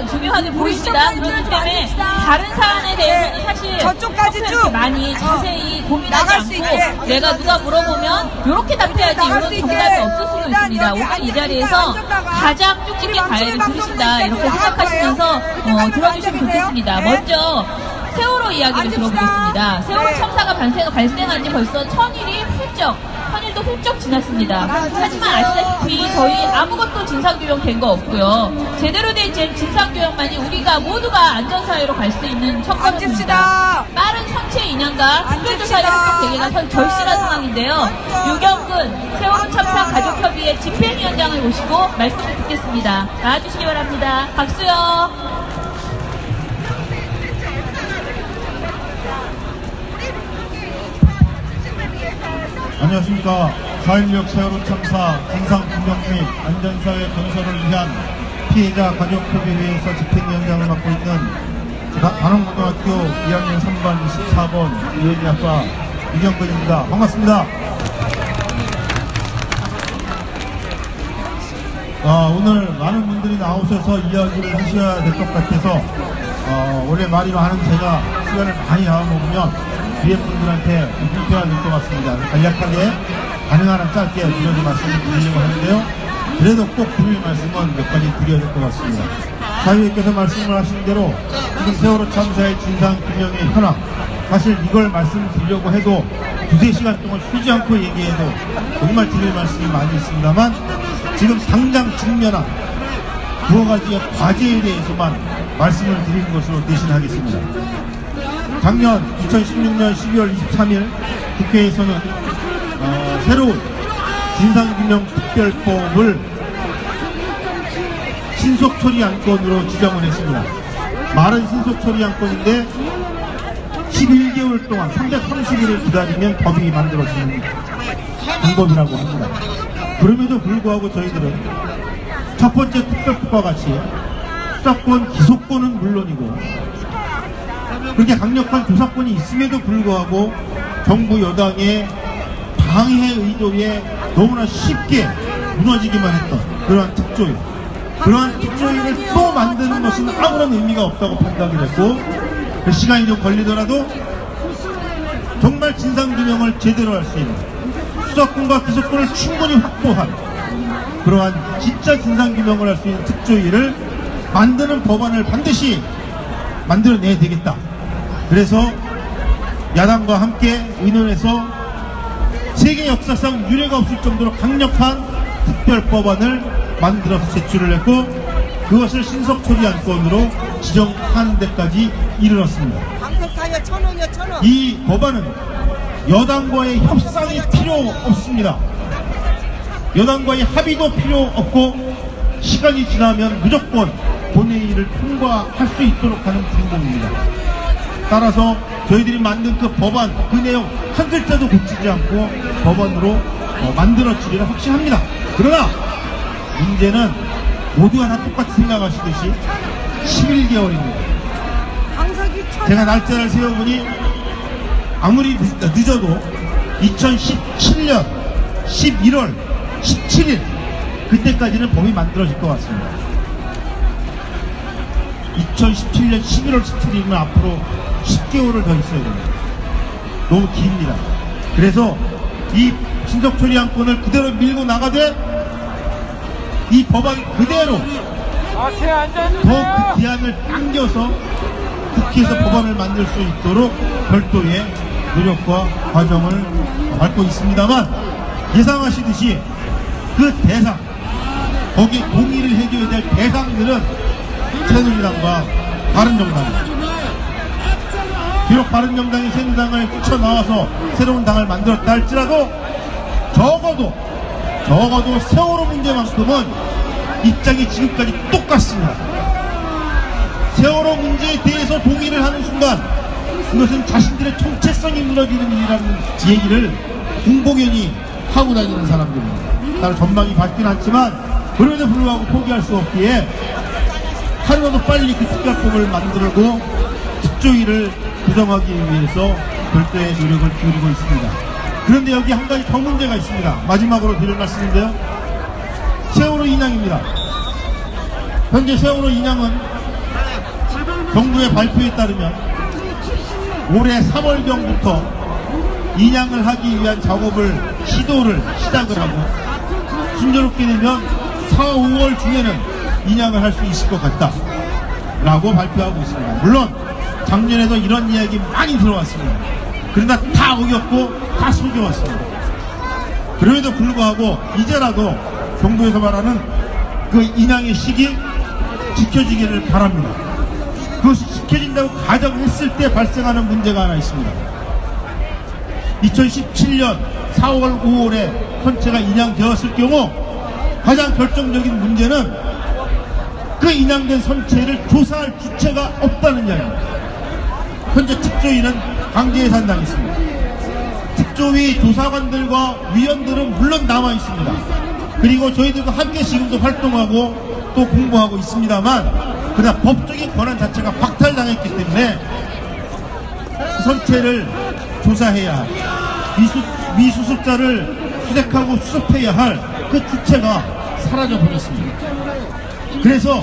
중요하게 보입니다. 그렇기 때문에 다른 사안에 대해서는 사실 저쪽까지 쭉 많이 자세히 고민하지 않고 내가 누가 물어보면 이렇게 답해야지 이런 정답이 없을 수도 있습니다. 오늘 이 자리에서 가장 쪽집게 가해를 들으신다 이렇게 생각하시면서 들어주시면 좋겠습니다. 먼저 세월호 이야기를 들어보겠습니다. 세월호 참사가 발생한 지 벌써 1000일이 천일도 훌쩍 지났습니다. 하지만 아시다시피 저희 아무것도 진상규명 된 거 없고요. 제대로 된 진상규명만이 우리가 모두가 안전사회로 갈 수 있는 첫걸음입니다. 빠른 선체 인양과 특별조사의 합동 대계가 절실한 상황인데요. 유경근 세월호 참사 가족협의회 집행위원장을 모시고 말씀을 듣겠습니다. 나와주시기 바랍니다. 박수요. 안녕하십니까. 4.16 세월호 참사 진상규명 및 안전사회 건설을 위한 피해자 가족협의회에서 집행위원장을 맡고 있는 단원고등학교 2학년 3반 24번 유엔이아빠 이경근입니다. 반갑습니다. 오늘 많은 분들이 나오셔서 이야기를 하셔야 될 것 같아서 원래 말이 많은 제가 시간을 많이 잡아먹으면 뒤에 분들한테 불편할 것 같습니다. 간략하게 가능한 한 짧게 드려도 말씀을 드리려고 하는데요. 그래도 꼭 드릴 말씀은 몇 가지 드려야 될 것 같습니다. 사위께서 말씀을 하신 대로 지금 세월호 참사의 진상규명의 현황, 사실 이걸 말씀드리려고 해도 두세 시간 동안 쉬지 않고 얘기해도 정말 드릴 말씀이 많이 있습니다만 지금 당장 직면한 두어 가지의 과제에 대해서만 말씀을 드리는 것으로 대신하겠습니다. 작년 2016년 12월 23일 국회에서는 새로운 진상규명특별법을 신속처리안건으로 지정을 했습니다. 말은 신속처리안건인데 11개월 동안 330일을 기다리면 법이 만들어지는 방법이라고 합니다. 그럼에도 불구하고 저희들은 첫 번째 특별법과 같이 수사권, 기소권은 물론이고 그렇게 강력한 조사권이 있음에도 불구하고 정부 여당의 방해 의도에 너무나 쉽게 무너지기만 했던 그러한 특조위, 그러한 특조위를 또 만드는 것은 아무런 의미가 없다고 판단이 됐고 그 시간이 좀 걸리더라도 정말 진상규명을 제대로 할 수 있는 수사권과 기소권을 충분히 확보한 그러한 진짜 진상규명을 할 수 있는 특조위를 만드는 법안을 반드시 만들어내야 되겠다. 그래서 야당과 함께 의논해서 세계 역사상 유례가 없을 정도로 강력한 특별법안을 만들어서 제출을 했고 그것을 신속처리안건으로 지정하는 데까지 이르렀습니다. 방송사요 1,000원이요 1,000원. 이 법안은 여당과의 협상이 필요 없습니다. 여당과의 합의도 필요 없고 시간이 지나면 무조건 본회의를 통과할 수 있도록 하는 방법입니다. 따라서 저희들이 만든 그 법안, 그 내용 한 글자도 고치지 않고 법안으로 만들어지기를 확신합니다. 그러나 문제는 모두가 다 똑같이 생각하시듯이 11개월입니다. 제가 날짜를 세워보니 아무리 늦어도 2017년 11월 17일 그때까지는 법이 만들어질 것 같습니다. 2017년 11월 17일이면 앞으로 10개월을 더 있어야 됩니다. 너무 깁니다. 그래서 이 신속처리안건을 그대로 밀고 나가되 이 법안 그대로 더 그 기한을 당겨서 국회에서 법안을 만들 수 있도록 별도의 노력과 과정을 밟고 있습니다만 예상하시듯이 그 대상 거기에 동의를 해줘야 될 대상들은 새누리당과 바른정당입니다. 비록 바른정당이 새누리당을 뛰쳐나와서 새로운 당을 만들었다 할지라도 적어도 세월호 문제만큼은 입장이 지금까지 똑같습니다. 세월호 문제에 대해서 동의를 하는 순간 이것은 자신들의 정체성이 무너지는 일이라는 얘기를 공공연히 하고 다니는 사람들입니다. 따로 전망이 밝진 않지만 그럼에도 불구하고 포기할 수 없기에 하루라도 빨리 그 특별법을 만들고 특조위를 구성하기 위해서 별도의 노력을 기울이고 있습니다. 그런데 여기 한 가지 더 문제가 있습니다. 마지막으로 드릴 말씀인데요. 세월호 인양입니다. 현재 세월호 인양은 정부의 발표에 따르면 올해 3월경부터 인양을 하기 위한 작업을 시작을 하고 순조롭게 되면 4, 5월 중에는 인양을 할 수 있을 것 같다 라고 발표하고 있습니다. 물론 작년에도 이런 이야기 많이 들어왔습니다. 그러나 다 어겼고 다 속여왔습니다. 그럼에도 불구하고 이제라도 정부에서 말하는 그 인양의 시기 지켜지기를 바랍니다. 그것이 지켜진다고 가정했을 때 발생하는 문제가 하나 있습니다. 2017년 4월 5월에 선체가 인양되었을 경우 가장 결정적인 문제는 그 인양된 선체를 조사할 주체가 없다는 이야기입니다. 현재 특조위는 강제해산당했습니다. 특조위 조사관들과 위원들은 물론 남아 있습니다. 그리고 저희들과 함께 지금도 활동하고 또 공부하고 있습니다만 그러나 법적인 권한 자체가 박탈당했기 때문에 그 선체를 조사해야 할 미수습자를 수색하고 수습해야 할 그 주체가 사라져버렸습니다. 그래서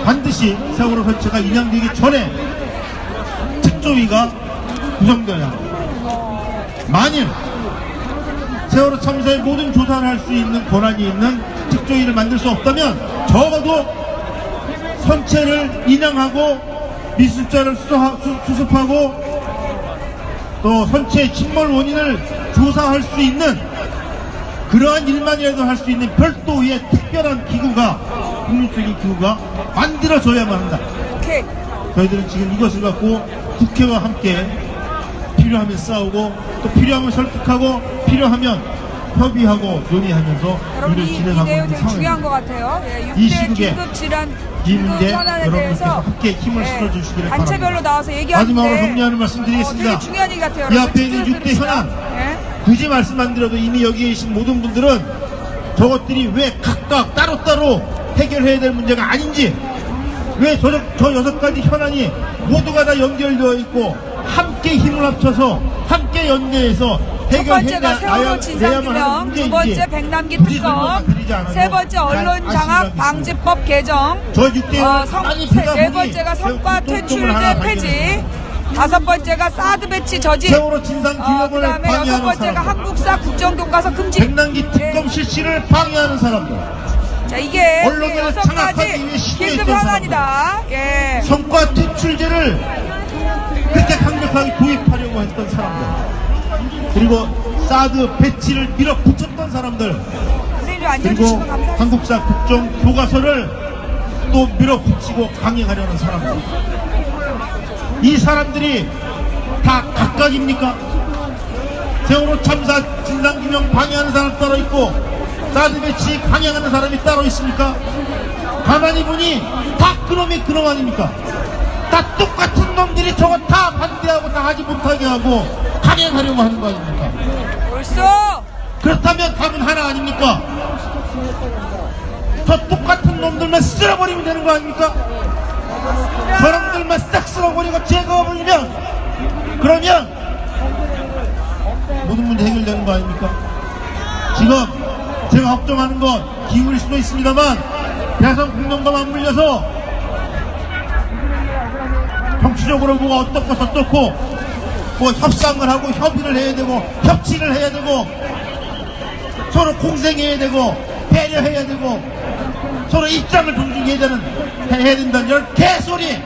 반드시 세월호 선체가 인양되기 전에 특조위가 구성되어야 합니다. 만일 세월호 참사의 모든 조사를 할 수 있는 권한이 있는 특조위를 만들 수 없다면 적어도 선체를 인양하고 미수습자를 수습하고 또 선체의 침몰 원인을 조사할 수 있는 그러한 일만이라도 할 수 있는 별도의 특별한 기구가 국민적인 기구가 만들어져야만 한다. 저희들은 지금 이것을 갖고 국회와 함께 필요하면 싸우고 또 필요하면 설득하고 필요하면 협의하고 논의하면서 일을 진행하고 있는 상황입니다. 중요한 것 같아요. 예, 이 시국에 긴급 현안에 여러분께서 함께 힘을 실어주시기를 바랍니다. 단체별로 나와서 얘기하는데 마지막으로 정리하는 말씀 드리겠습니다. 되게 중요한 얘기 같아요. 이 앞에 있는 6대 현안 굳이 말씀 안 드려도 이미 여기에 계신 모든 분들은 저것들이 왜 각각 따로따로 해결해야 될 문제가 아닌지 왜 저 6가지 현안이 모두가 다 연결되어 있고 함께 힘을 합쳐서 함께 연계해서 첫 번째가 세월호 진상규명, 두 번째 백남기 특검, 세 번째 언론장악 방지법 개정, 네 번째가 성과 퇴출제 폐지, 다섯 번째가 사드 배치 저지, 그다음에 여섯 번째가 한국사 국정교과서 금지. 백남기 특검 실시를 방해하는 사람들. 자, 이게 언론을 여섯 장악하기 가지 위해 시도했던 긴급 현안이다. 예. 성과 퇴출제를 그렇게 강력하게 도입하려고 하려고 했던 사람들, 그리고 사드 배치를 밀어붙였던 사람들, 그리고 한국사 국정 교과서를 또 밀어붙이고 강행하려는 사람들, 이 사람들이 다 각각입니까? 세월호 참사 진상규명 방해하는 사람 따로 있고 사드 배치 강행하는 사람이 따로 있습니까? 가만히 보니 다 그놈이 그놈 아닙니까? 다 똑같은 놈들이 저거 다 반대하고 다 하지 못하게 하고 강행하려고 하는 거 아닙니까? 벌써 그렇다면 답은 하나 아닙니까? 저 똑같은 놈들만 쓸어버리면 되는 거 아닙니까? 저놈들만 싹 쓸어버리고 제거해버리면, 그러면 모든 문제 해결되는 거 아닙니까? 지금 제가 걱정하는 건 기울일 수도 있습니다만 대선 국정과 맞물려서 정치적으로 뭐가 어떻고 저떻고 뭐 협상을 하고 협의를 해야 되고 협치를 해야 되고 서로 공생해야 되고 배려해야 되고 서로 입장을 존중해야 해야 된다는 이런 개소리,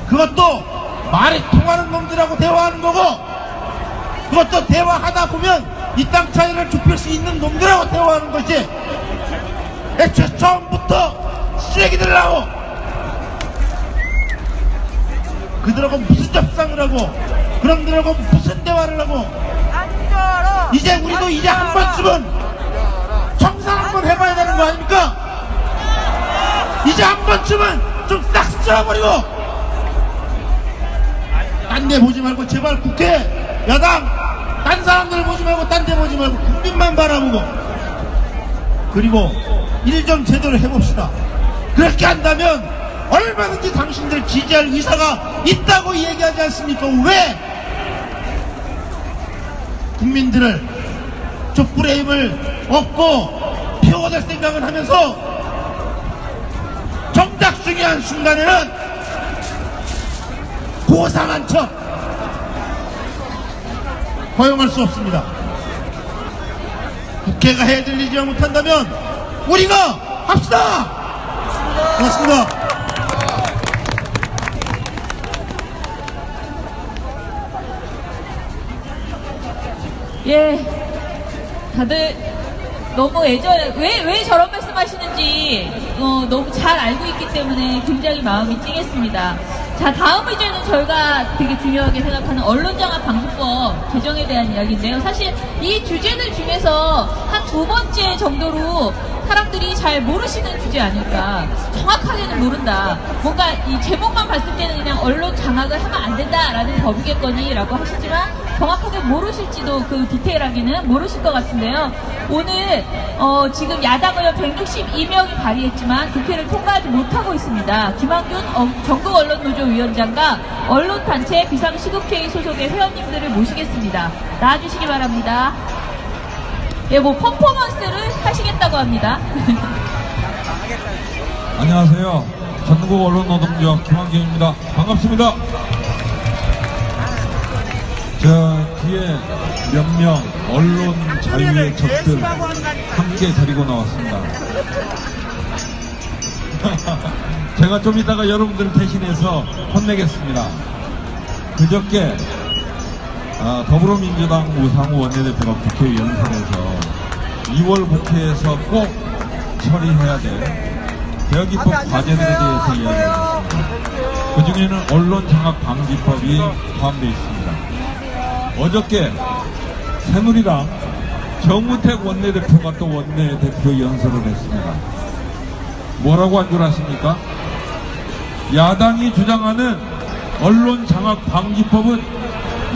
그것도 말이 통하는 놈들하고 대화하는 거고, 그것도 대화하다 보면 이 땅 차이를 좁힐 수 있는 놈들하고 대화하는 것이 애초에 처음부터 쓰레기들하고 그들하고 무슨 협상을 하고 그놈들하고 무슨 대화를 하고, 이제 우리도 이제 한 번쯤은 청산 한번 해봐야 되는 거 아닙니까? 이제 한 번쯤은 좀 싹 쓸어버리고 딴 데 보지 말고 제발 국회 야당 딴 사람들 보지 말고 딴 데 보지 말고 국민만 바라보고, 그리고 일 좀 제대로 해봅시다. 그렇게 한다면 얼마든지 당신들 지지할 의사가 있다고 얘기하지 않습니까? 왜 국민들을 촛불의 힘을 얻고 피워낼 생각을 하면서 정작 중요한 순간에는 고상한 척 허용할 수 없습니다. 국회가 해야 될 일이라 못한다면 우리가 합시다. 고맙습니다. 예, 다들 너무 왜 저런 말씀 하시는지 너무 잘 알고 있기 때문에 굉장히 마음이 찡했습니다. 자, 다음 이제는 저희가 되게 중요하게 생각하는 언론장악방지법 개정에 대한 이야기인데요. 사실 이 주제들 중에서 한 2번째 정도로 사람들이 잘 모르시는 주제 아닐까. 정확하게는 모른다. 뭔가 이 제목만 봤을 때는 그냥 언론 장악을 하면 안 된다라는 법이겠거니라고 하시지만 정확하게 모르실지도 그 디테일하게는 모르실 것 같은데요. 오늘 지금 야당 의원 162명이 발의했지만 국회를 통과하지 못하고 있습니다. 김한균 전국언론노조 위원장과 언론단체 비상시국회의 소속의 회원님들을 모시겠습니다. 나와주시기 바랍니다. 예, 뭐 퍼포먼스를 하시겠다고 합니다. 안녕하세요. 전국 언론노동조 김한균입니다. 반갑습니다. 저 뒤에 몇 명 언론 자유의 적들 함께 데리고 나왔습니다. 제가 좀 이따가 여러분들을 대신해서 혼내겠습니다. 그저께 더불어민주당 우상호 원내대표가 국회 연설에서 2월 국회에서 꼭 처리해야 될 개혁입법 과제들에 대해서 이야기했습니다. 그 중에는 언론장악방지법이 포함되어 있습니다. 어저께 새누리당 정우택 원내대표가 또 원내대표 연설을 했습니다. 뭐라고 한 줄 아십니까? 야당이 주장하는 언론장악방지법은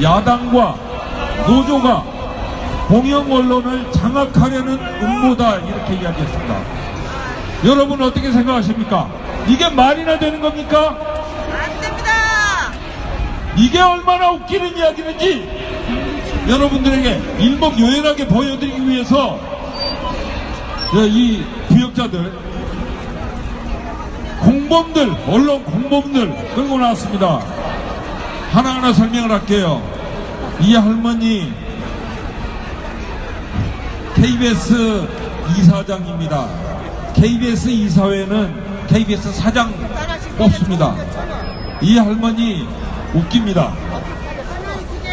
야당과 노조가 공영 언론을 장악하려는 음모다, 이렇게 이야기했습니다. 여러분 어떻게 생각하십니까? 이게 말이나 되는 겁니까? 안 됩니다. 이게 얼마나 웃기는 이야기인지 여러분들에게 일목요연하게 보여드리기 위해서 이 부역자들, 공범들, 언론 공범들 끌고 나왔습니다. 하나하나 설명을 할게요. 이 할머니 KBS 이사장입니다. KBS 이사회는 KBS 사장 뽑습니다. 이 할머니 웃깁니다.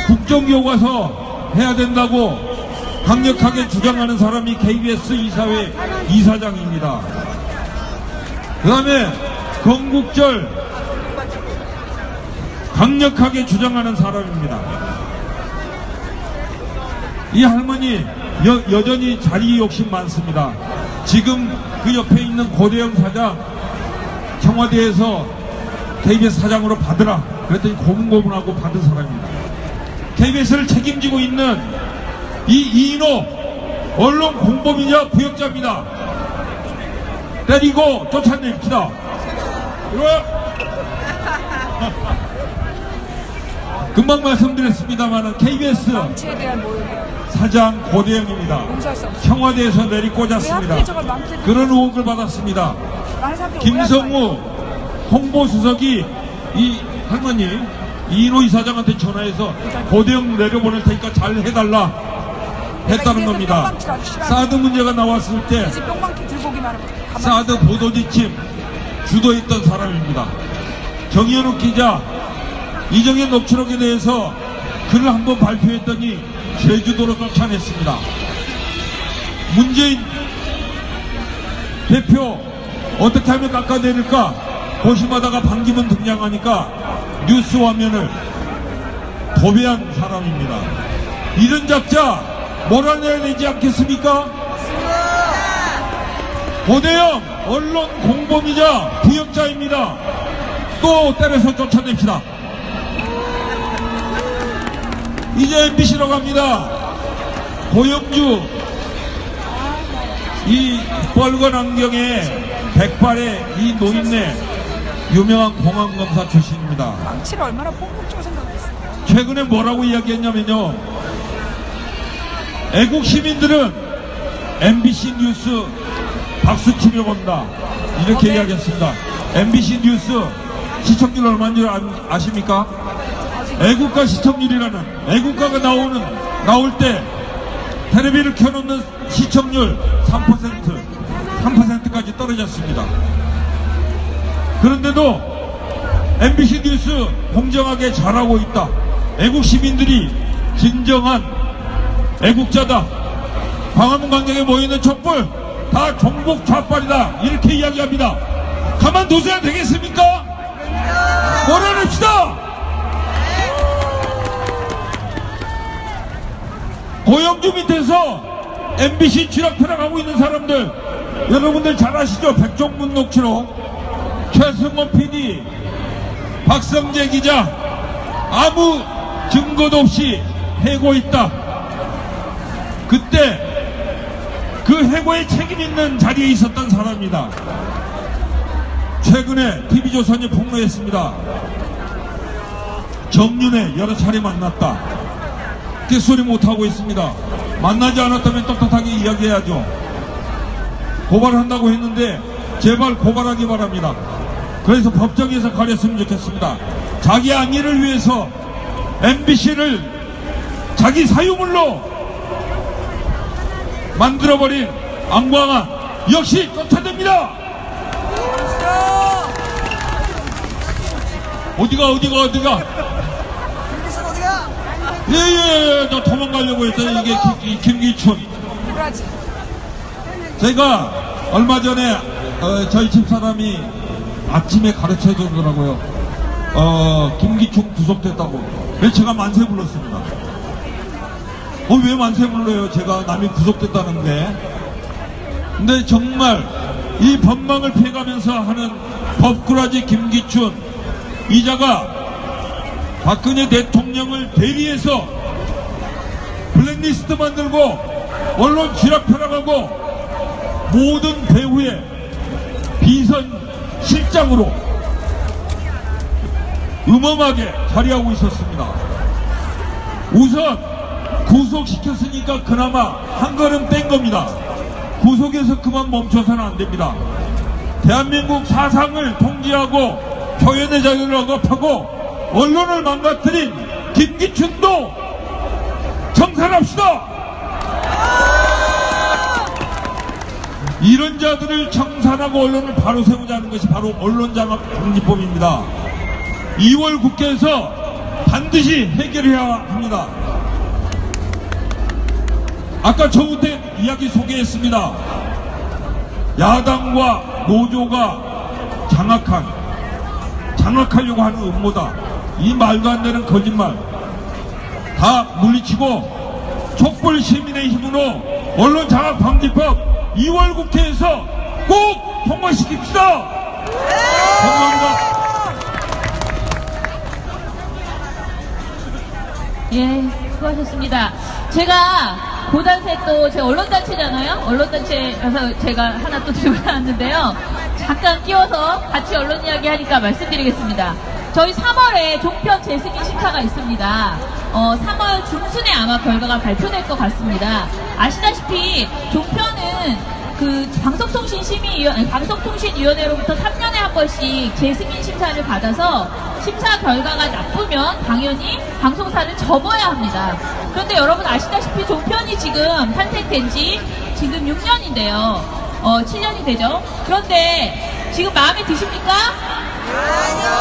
국정교과서 해야 된다고 강력하게 주장하는 사람이 KBS 이사회 이사장입니다. 그 다음에 건국절 강력하게 주장하는 사람입니다. 이 할머니 여전히 자리 욕심 많습니다. 지금 그 옆에 있는 고대영 사장 청와대에서 KBS 사장으로 받으라 그랬더니 고분고분하고 받은 사람입니다. KBS를 책임지고 있는 이 이인호 언론 공범이자 부역자입니다. 때리고 쫓아냅시다. 금방 말씀드렸습니다만 KBS 사장 고대영입니다. 청와대에서 내리꽂았습니다. 그런 의혹을 받았습니다. 김성우 홍보수석이 이 할머니 이인호 이사장한테 전화해서 고대영 내려보낼 테니까 잘 해달라 했다는 겁니다. 사드 문제가 나왔을 때 사드 보도지침 주도했던 사람입니다. 정현욱 기자 이정현 녹취록에 대해서 글을 한번 발표했더니 제주도로 쫓아냈습니다. 문재인 대표 어떻게 하면 깎아내릴까 고심하다가 반기문 등장하니까 뉴스 화면을 도배한 사람입니다. 이런 작자 몰아내야 되지 않겠습니까? 고대영 언론 공범이자 부역자입니다. 또 때려서 쫓아냅시다. 이제 MBC로 갑니다. 고영주 이 빨간 안경에 백발의 이 노인네 유명한 공안검사 출신입니다. 망치를 얼마나 폭력적으로 생각했어요. 최근에 뭐라고 이야기했냐면요. 애국 시민들은 MBC 뉴스 박수치며 본다. 이렇게 이야기했습니다. MBC 뉴스 시청률 얼마인 줄 아십니까? 애국가 시청률이라는 애국가가 나올 때 텔레비를 켜놓는 시청률 3%까지 떨어졌습니다. 그런데도 MBC 뉴스 공정하게 잘하고 있다. 애국 시민들이 진정한 애국자다. 광화문 광장에 모이는 촛불 다 종북 좌빨이다. 이렇게 이야기합니다. 가만두셔야 되겠습니까? 몰아냅시다. 고영주 밑에서 MBC 쥐락펴락하고 있는 사람들 여러분들 잘 아시죠? 백종문 녹취록 최승호 PD 박성재 기자 아무 증거도 없이 해고했다. 그때 그 해고에 책임 있는 자리에 있었던 사람입니다. 최근에 TV조선이 폭로했습니다. 정윤회 여러 차례 만났다. 헛소리 못하고 있습니다. 만나지 않았다면 떳떳하게 이야기해야죠. 고발한다고 했는데 제발 고발하기 바랍니다. 그래서 법정에서 가렸으면 좋겠습니다. 자기 안위를 위해서 MBC를 자기 사유물로 만들어버린 안광한 역시 쫓아냅니다. 어디가 예예 저 도망가려고 했더니 이게 김기춘. 제가 얼마 전에 저희 집사람이 아침에 가르쳐 주더라고요. 김기춘 구속됐다고. 그래서 제가 만세 불렀습니다. 왜 만세 불러요? 제가 남이 구속됐다는데. 근데 정말 이 법망을 피해가면서 하는 법꾸라지 김기춘 이자가 박근혜 대통령을 대리해서 블랙리스트 만들고 언론 쥐락펴락하고 모든 배후의 비선 실장으로 음험하게 자리하고 있었습니다. 우선 구속시켰으니까 그나마 한 걸음 뗀 겁니다. 구속에서 그만 멈춰서는 안 됩니다. 대한민국 사상을 통제하고 표현의 자유를 억압하고 언론을 망가뜨린 김기춘도 청산합시다. 이런 자들을 청산하고 언론을 바로 세우자는 것이 바로 언론장악금지법입니다. 2월 국회에서 반드시 해결해야 합니다. 아까 정우택 이야기 소개했습니다. 야당과 노조가 장악하려고 하는 음모다. 이 말도 안 되는 거짓말 다 물리치고 촛불 시민의 힘으로 언론 장악 방지법 2월 국회에서 꼭 통과시킵시다. 감사합니다. 예, 수고하셨습니다. 제가 고단세 또 제 언론단체잖아요. 언론단체라서 제가 하나 또 들고 나왔는데요. 잠깐 끼워서 같이 언론 이야기 하니까 말씀드리겠습니다. 저희 3월에 종편 재승인 심사가 있습니다. 3월 중순에 아마 결과가 발표될 것 같습니다. 아시다시피 종편은 그 방송통신위원회로부터 3년에 한 번씩 재승인 심사를 받아서 심사 결과가 나쁘면 당연히 방송사를 접어야 합니다. 그런데 여러분 아시다시피 종편이 지금 탄생된 지 지금 6년인데요. 7년이 되죠. 그런데 지금 마음에 드십니까?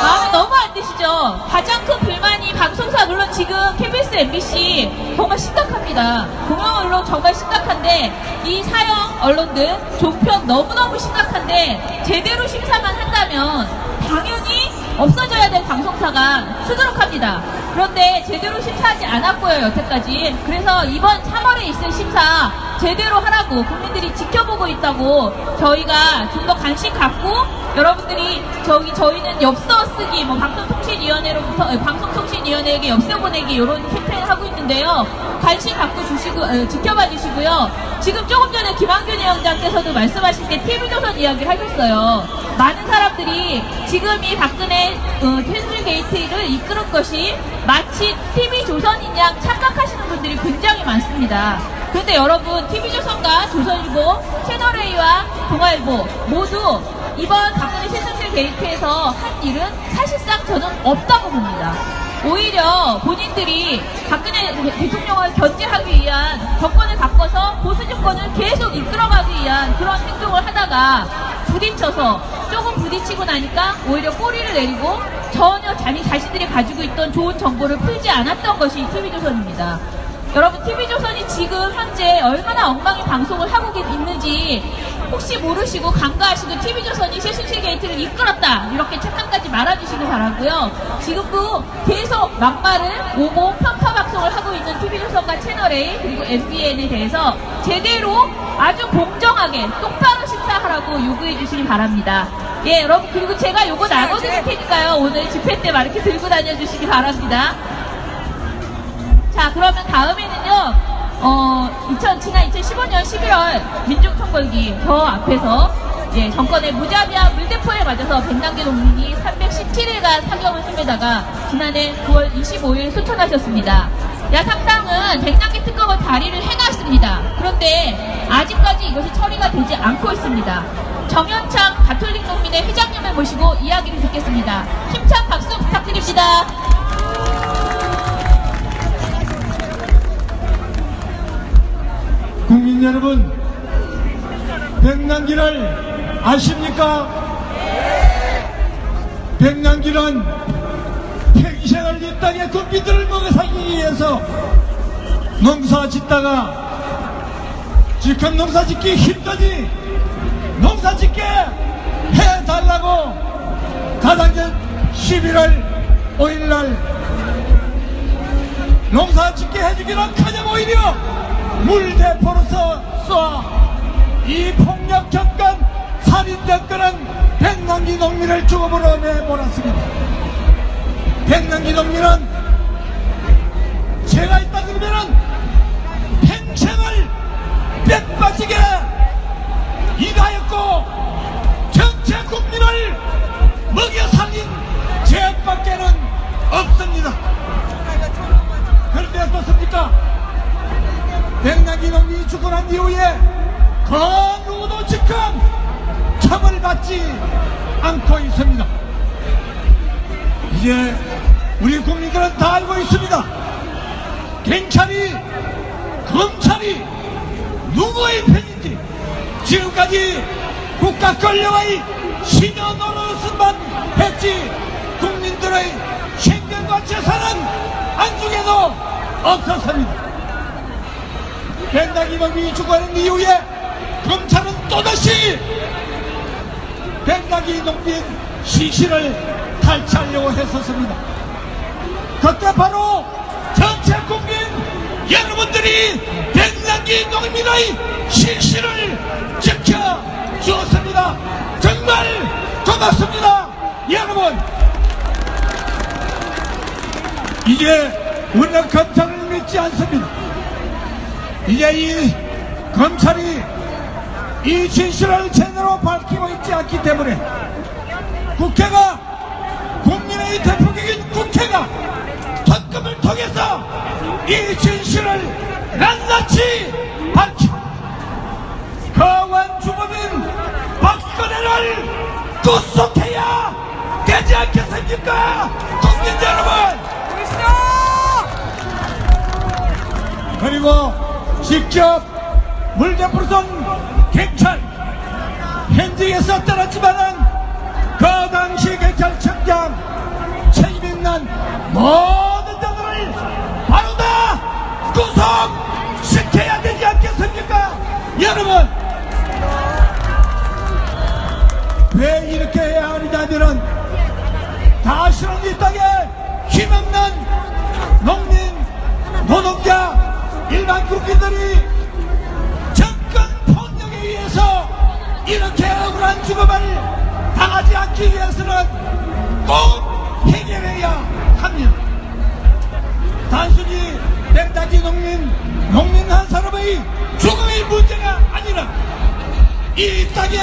마음에 너무 안 드시죠? 가장 큰 불만이 방송사 물론 지금 KBS, MBC 정말 심각합니다. 공영 언론 정말 심각한데 이 사형 언론들 종편 너무너무 심각한데 제대로 심사만 한다면 당연히 없어져야 될 방송사가 수두룩합니다. 그런데 제대로 심사하지 않았고요, 여태까지. 그래서 이번 3월에 있을 심사 제대로 하라고 국민들이 지켜보고 있다고 저희가 좀 더 관심 갖고 여러분들이 저희는 엽서 쓰기, 방송통신위원회에게 엽서 보내기 이런 캠페인 하고 있는데요. 관심 갖고 주시고 지켜봐 주시고요. 지금 조금 전에 김한균 위원장께서도 말씀하실 때 TV조선 이야기를 하셨어요. 많은 사람들이 지금 이 박근혜 퇴출 게이트를 이끌은 것이 마치 TV조선인 양 착각하시는 분들이 굉장히 많습니다. 그런데 여러분 TV조선과 조선일보, 채널A와 동아일보 모두 이번 박근혜 퇴출 게이트에서 한 일은 사실상 저는 없다고 봅니다. 오히려 본인들이 박근혜 대통령을 견제하기 위한 정권을 바꿔서 보수 정권을 계속 이끌어가기 위한 그런 행동을 하다가 부딪혀서 조금 부딪히고 나니까 오히려 꼬리를 내리고 전혀 자신들이 가지고 있던 좋은 정보를 풀지 않았던 것이 TV조선입니다. 여러분 TV조선이 지금 현재 얼마나 엉망인 방송을 하고 있는지 혹시 모르시고 간과하시고 TV조선이 최순실 게이트를 이끌었다 이렇게 착각까지 말아주시기 바라고요. 지금도 계속 막말을 오고 편파 방송을 하고 있는 TV조선과 채널A 그리고 MBN에 대해서 제대로 아주 공정하게 똑바로 심사하라고 요구해 주시기 바랍니다. 예, 여러분 그리고 제가 요거 나눠드릴 테니까요. 오늘 집회 때 막 이렇게 들고 다녀주시기 바랍니다. 자, 그러면 다음에는요, 지난 2015년 11월 민중총궐기 저 앞에서, 예, 정권의 무자비한 물대포에 맞아서 백남기 농민이 317일간 사경을 헤매다가 지난해 9월 25일 소천하셨습니다. 야상당은 백남기 특검을 발의를 해놨습니다. 그런데 아직까지 이것이 처리가 되지 않고 있습니다. 정현창 가톨릭 농민의 회장님을 모시고 이야기를 듣겠습니다. 힘찬 박수 부탁드립니다. 국민 여러분, 백남기를 아십니까? 백남기는 평생을 이 땅의 국민들을 먹여 살기 위해서 농사 짓다가 지금 농사 짓기 힘드니 농사 짓게 해달라고 가당년 11월 5일날 농사 짓게 해주기는 커녕 오히려 물대포로서 쏴 이 폭력 정권, 살인 정권은 백남기 농민을 죽음으로 내몰았습니다. 백남기 농민은 제가 있다 그러면은 평생을 뼈 빠지게 일하였고 전체 국민을 먹여 살린 죄밖에는 없습니다. 그런데 어떻습니까? 백남기 농민이 죽고 난 이후에 그 누구도 지금 처벌 받지 않고 있습니다. 이제 우리 국민들은 다 알고 있습니다. 경찰이, 검찰이 누구의 편인지 지금까지 국가 권력의 신여 노릇만 했지 국민들의 생명 시간과 재산은 안중에도 없었습니다. 백낙이 죽어가는 이후에 검찰은 또다시 백낙이 농민 시신을 탈취하려고 했었습니다. 그때 바로 전체 국민 여러분들이 백낙이 농민의 시신을 지켜주었습니다. 정말 고맙습니다. 여러분, 이제 우리는 검찰을 믿지 않습니다. 이제 이 검찰이 이 진실을 제대로 밝히고 있지 않기 때문에 국회가, 국민의 대표격인 국회가 특검을 통해서 이 진실을 낱낱이 밝히고 거원 주범인 박근혜를 구속해야 되지 않겠습니까? 국민 여러분! 그리고 직접 물대포를 쏜 경찰 현직에서 떠났지만은 그 당시 경찰청장 책임있는 모든 자들을 바로 다 구속시켜야 되지 않겠습니까? 여러분, 왜 이렇게 해야 하느냐면은 다시는 이 땅에 힘없는 농민, 노동자, 일반 국민들이 정권 폭력에 의해서 이렇게 억울한 죽음을 당하지 않기 위해서는 꼭 해결해야 합니다. 단순히 백낙이 농민 한 사람의 죽음의 문제가 아니라 이 땅에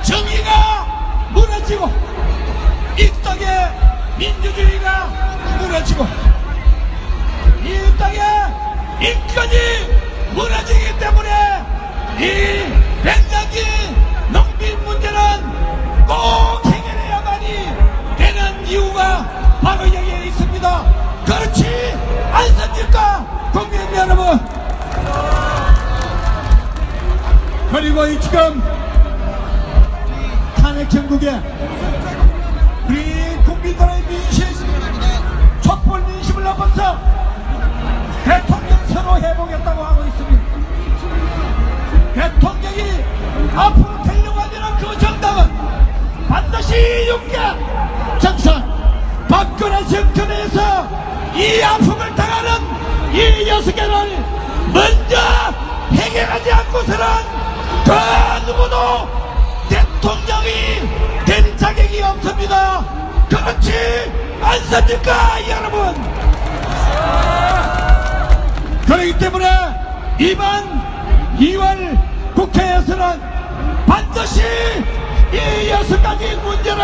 정의가 무너지고 이 땅에 민주주의가 무너지고 이 땅에 인권이 무너지기 때문에 이 백낙이 농민 문제는 꼭 해결해야만이 되는 이유가 바로 여기에 있습니다. 그렇지 않습니까? 국민 여러분. 그리고 이 지금 탄핵 정국에 우리 국민들의 민심, 촛불 민심을 넘어서 대통령 선거 해보겠다고 하고 있습니다. 대통령이 앞으로 되려고 하는 그 정당은 반드시 6개 정선, 박근혜 정권에서 이 아픔을 당하는 이 6개를 먼저 해결하지 않고서는 그 누구도 대통령이 될 자격이 없습니다. 그렇지 않습니까, 여러분? 그렇기 때문에 이번 2월 국회에서는 반드시 이 6가지 문제를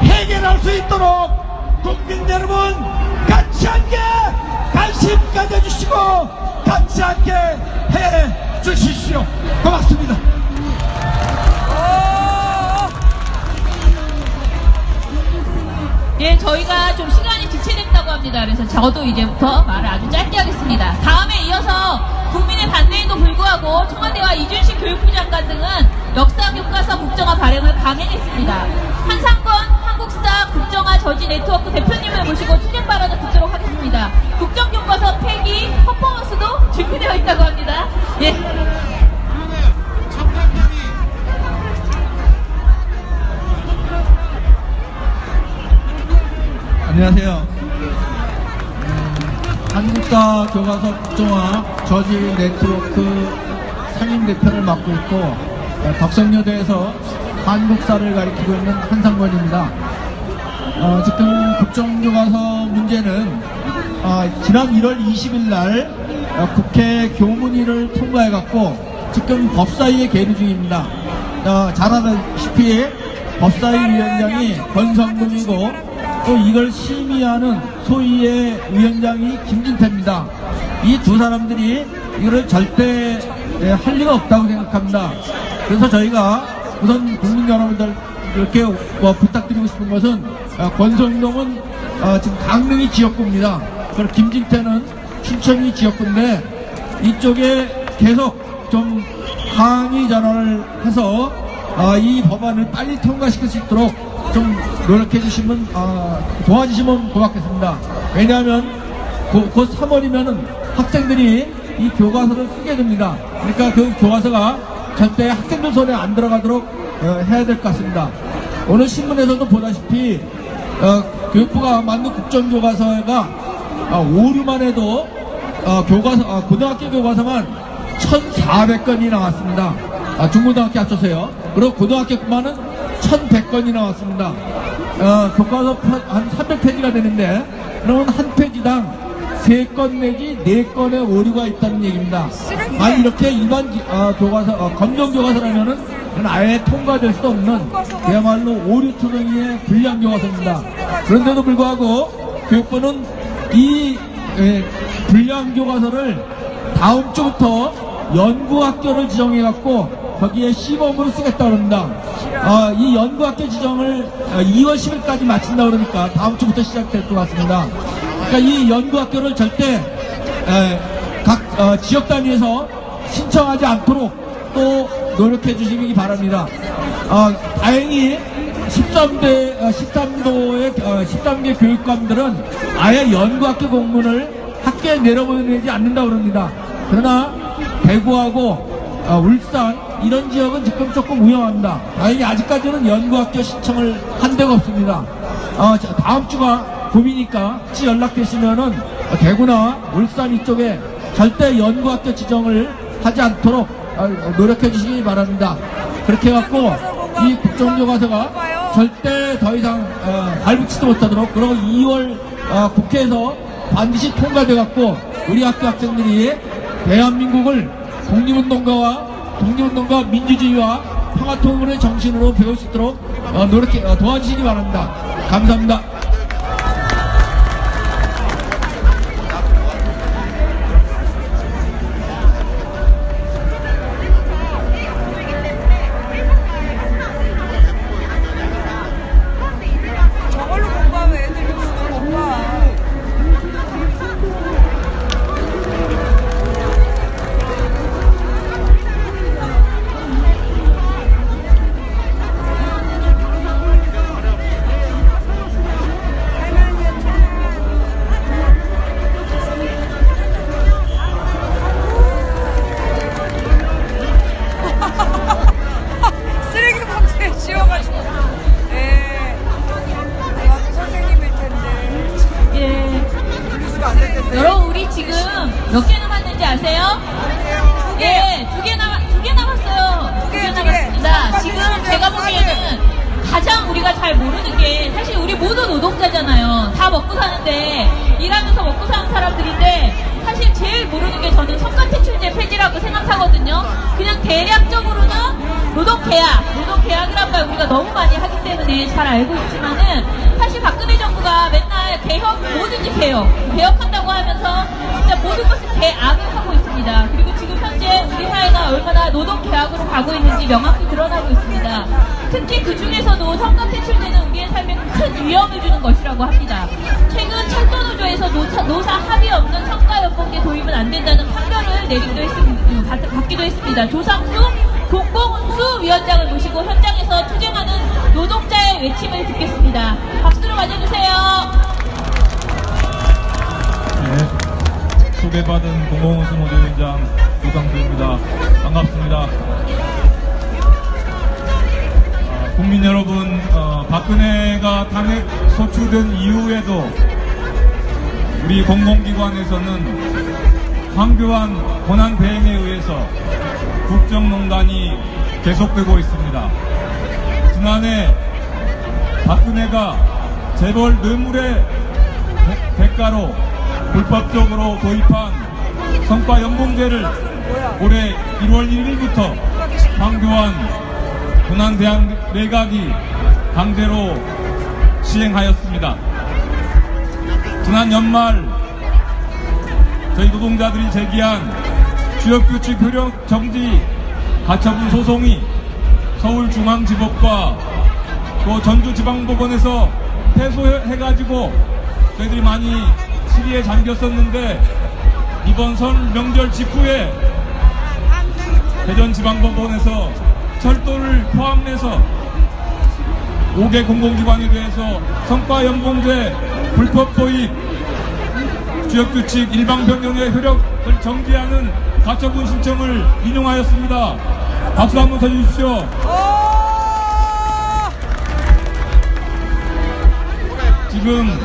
해결할 수 있도록 국민 여러분 같이 함께 관심 가져주시고 같이 함께 해 주십시오. 고맙습니다. 예, 저희가 좀 시간이 지체됐다고 합니다. 그래서 저도 이제부터 말을 아주 짧게 하겠습니다. 다음에 이어서 국민의 반대에도 불구하고 청와대와 이준식 교육부 장관 등은 역사교과서 국정화 발행을 강행했습니다. 한상권 한국사 국정화 저지 네트워크 대표님을 모시고 투쟁 발언을 듣도록 하겠습니다. 국정교과서 폐기 퍼포먼스도 준비되어 있다고 합니다. 예. 안녕하세요. 한국사 교과서 국정화 저지 네트워크 상임대표를 맡고 있고 덕성여대에서 한국사를 가리키고 있는 한상권입니다. 지금 국정교과서 문제는 지난 1월 20일 날 국회 교문위를 통과해갖고 지금 법사위에 계류 중입니다. 잘 아다시피 법사위 위원장이 권성동이고 또 이걸 심의하는 소위의 위원장이 김진태입니다. 이 두 사람들이 이거를 절대 할 리가 없다고 생각합니다. 그래서 저희가 우선 국민 여러분들 이렇게 부탁드리고 싶은 것은 권성동은 지금 강릉이 지역구입니다. 그리고 김진태는 춘천이 지역구인데 이쪽에 계속 좀 항의 전화를 해서 이 법안을 빨리 통과시킬 수 있도록 좀 노력해 주시면 도와주시면 고맙겠습니다. 왜냐하면 곧 3월이면은 학생들이 이 교과서를 쓰게 됩니다. 그러니까 그 교과서가 절대 학생들 손에 안 들어가도록 해야 될 것 같습니다. 오늘 신문에서도 보다시피 교육부가 만든 국정교과서가 오류만 해도 고등학교 교과서만 1,400건이 나왔습니다. 중고등학교 합쳐서요. 그리고 고등학교만은 1,100건이 나왔습니다. 교과서 한 300페이지가 되는데 그러면 한 페이지당 3건 내지 4건의 오류가 있다는 얘기입니다. 만약 이렇게 일반 교과서, 검정 교과서라면은 아예 통과될 수 없는 그야말로 오류 투성이의 불량 교과서입니다. 그런데도 불구하고 교육부는 이 불량 교과서를 다음 주부터 연구학교를 지정해갖고 거기에 시범으로 쓰겠다고 합니다. 이 연구학교 지정을 2월 10일까지 마친다고 그러니까 다음 주부터 시작될 것 같습니다. 그러니까 이 연구학교를 절대 각 지역 단위에서 신청하지 않도록 또 노력해 주시기 바랍니다. 다행히 13개 교육감들은 아예 연구학교 공문을 학교에 내려보내지 않는다고 그럽니다. 그러나 대구하고 울산 이런 지역은 지금 조금 위험합니다. 다행히 아직까지는 연구학교 신청을 한 데가 없습니다. 다음 주가 봄이니까 혹시 연락되시면은 대구나 울산 이쪽에 절대 연구학교 지정을 하지 않도록 노력해 주시기 바랍니다. 그렇게 해갖고 이 국정교과서가 절대 더 이상 발붙이지 못하도록, 그리고 2월 국회에서 반드시 통과돼갖고 우리 학교 학생들이 대한민국을 독립운동가 민주주의와 평화통일의 정신으로 배울 수 있도록 도와주시기 바랍니다. 감사합니다. 저걸로 공부하면 애들이 수능 못 봐. 쓰레기 봉투에 씌워가지고. 예. 나도 선생님일 텐데. 예. 분리수거 안 될 텐데. 여러분, 우리 지금 몇 개 남았는지 아세요? 예, 두 개 남았어요. 두 개 남았습니다. 지금 제가 보기에는 가장 우리가 잘 모르는 게, 사실 우리 모두 노동자잖아요. 다 먹고 사는데, 일하면서 먹고 사는 사람들인데, 사실 제일 모르는 게 저는 성과대출제 폐지라고 생각하거든요. 그냥 대략적으로는 노동계약이란 말 우리가 너무 많이 하기 때문에 잘 알고 있지만은, 사실 박근혜 정부가 맨날 개혁, 뭐든지 개혁한다고 하면서 진짜 모든 것을 개악을 하고 있습니다. 그리고 지금 현재 우리 사회가 얼마나 노동계약으로 가고 있는지 명확히 드러나고 있습니다. 특히 그 중에서도 성과대출제는 우리의 삶에 큰 위험을 주는 것이라고 합니다. 최근 철도노조에서 노사 합의 없는 성과연봉제 도입은 안 된다는 판결을 받기도 했습니다. 조상수 공공운수위원장을 모시고 현장에서 투쟁하는 노동자의 외침을 듣겠습니다. 박수로 맞아주세요. 네, 소개받은 공공운수 노조위원장 조상수입니다. 반갑습니다. 국민 여러분, 박근혜가 탄핵 소추된 이후에도 우리 공공기관에서는 황교안 권한 대행에 의해서 국정농단이 계속되고 있습니다. 지난해 박근혜가 재벌 뇌물의 대가로 불법적으로 도입한 성과연봉제를 올해 1월 1일부터 황교안 권한대행 내각이 강제로 시행하였습니다. 지난 연말 저희 노동자들이 제기한 취업규칙 효력 정지 가처분 소송이 서울중앙지법과 또 전주지방법원에서 패소해가지고 저희들이 많이 시리에 잠겼었는데, 이번 설 명절 직후에 대전지방법원에서 철도를 포함해서 5개 공공기관에 대해서 성과연봉제 불법 도입, 주역규칙 일방 변경의 효력을 정지하는 가처분 신청을 인용하였습니다. 박수 한번 쳐주십시오. 지금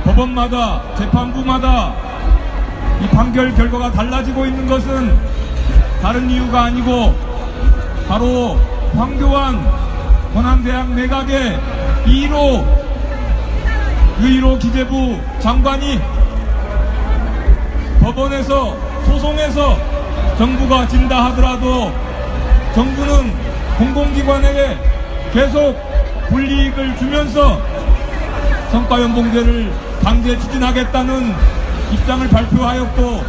법원마다 재판부마다 이 판결 결과가 달라지고 있는 것은 다른 이유가 아니고 바로 황교안 권한대행 내각의 2호 기재부 장관이 법원에서 소송해서 정부가 진다 하더라도 정부는 공공기관에게 계속 불이익을 주면서 성과연봉제를 강제 추진하겠다는 입장을 발표하였고,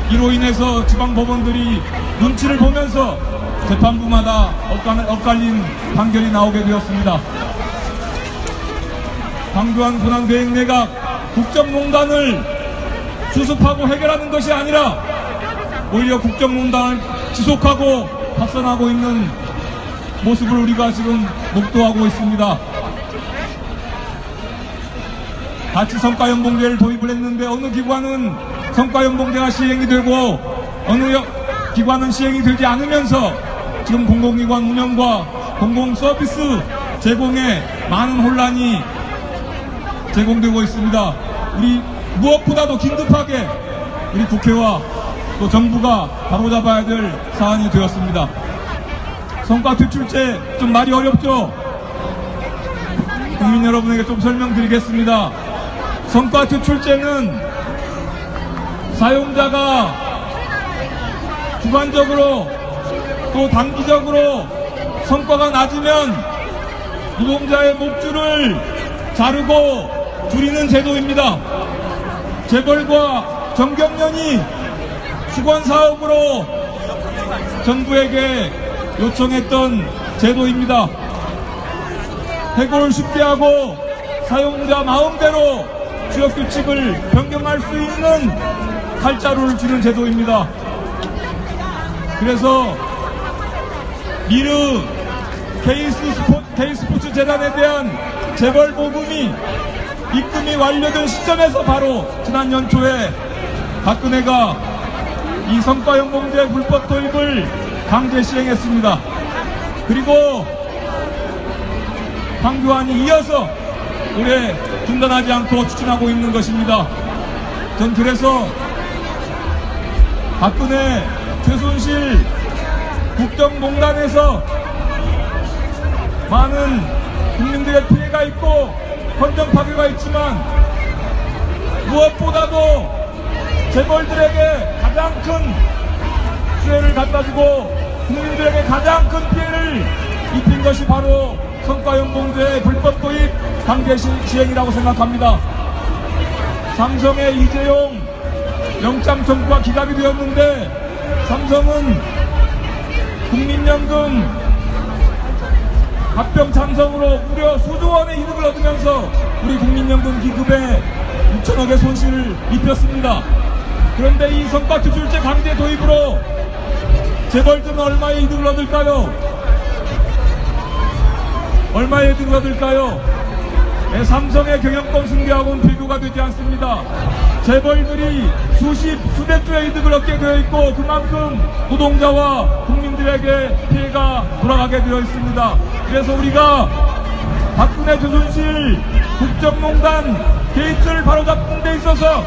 이로 인해서 지방법원들이 눈치를 보면서 재판부마다 엇갈린 판결이 나오게 되었습니다. 황교안 권한대행 내각 국정농단을 수습하고 해결하는 것이 아니라 오히려 국정농단을 지속하고 확산하고 있는 모습을 우리가 지금 목도하고 있습니다. 같이 성과연봉제를 도입을 했는데 어느 기관은 성과연봉제가 시행이 되고 어느 기관은 시행이 되지 않으면서 지금 공공기관 운영과 공공서비스 제공에 많은 혼란이 제공되고 있습니다. 우리 무엇보다도 긴급하게 우리 국회와 또 정부가 바로잡아야 될 사안이 되었습니다. 성과특출제 좀 말이 어렵죠? 국민 여러분에게 좀 설명드리겠습니다. 성과특출제는 사용자가 주관적으로 또 단기적으로 성과가 낮으면 노동자의 목줄을 자르고 줄이는 제도입니다. 재벌과 정경련이 수건사업으로 정부에게 요청했던 제도입니다. 해고를 쉽게 하고 사용자 마음대로 주역규칙을 변경할 수 있는 칼자루를 주는 제도입니다. 그래서 미르 K스포츠 재단에 대한 재벌 보금이 입금이 완료된 시점에서 바로 지난 연초에 박근혜가 이 성과연봉제 불법 도입을 강제 시행했습니다. 그리고 황교안이 이어서 올해 중단하지 않고 추진하고 있는 것입니다. 전 그래서 박근혜, 최순실 국정농단에서 많은 국민들의 피해가 있고 헌정 파괴가 있지만 무엇보다도 재벌들에게 가장 큰 수혜를 갖다주고 국민들에게 가장 큰 피해를 입힌 것이 바로 성과연봉제 불법 도입 강제 시행이라고 생각합니다. 삼성의 이재용 영장 청구가 기각이 되었는데 삼성은 국민연금 합병 찬성으로 무려 수조 원의 이득을 얻으면서 우리 국민연금 기금에 6천억의 손실을 입혔습니다. 그런데 이 성과특출제 강제 도입으로 재벌들은 얼마의 이득을 얻을까요? 얼마의 이득을 얻을까요? 삼성의 경영권 승계하고는 비교가 되지 않습니다. 재벌들이 수백 조의 이득을 얻게 되어 있고 그만큼 노동자와 국민들에게 피해가 돌아가게 되어 있습니다. 그래서 우리가 박근혜, 최순실 국정농단 게이트를 바로잡는 데 있어서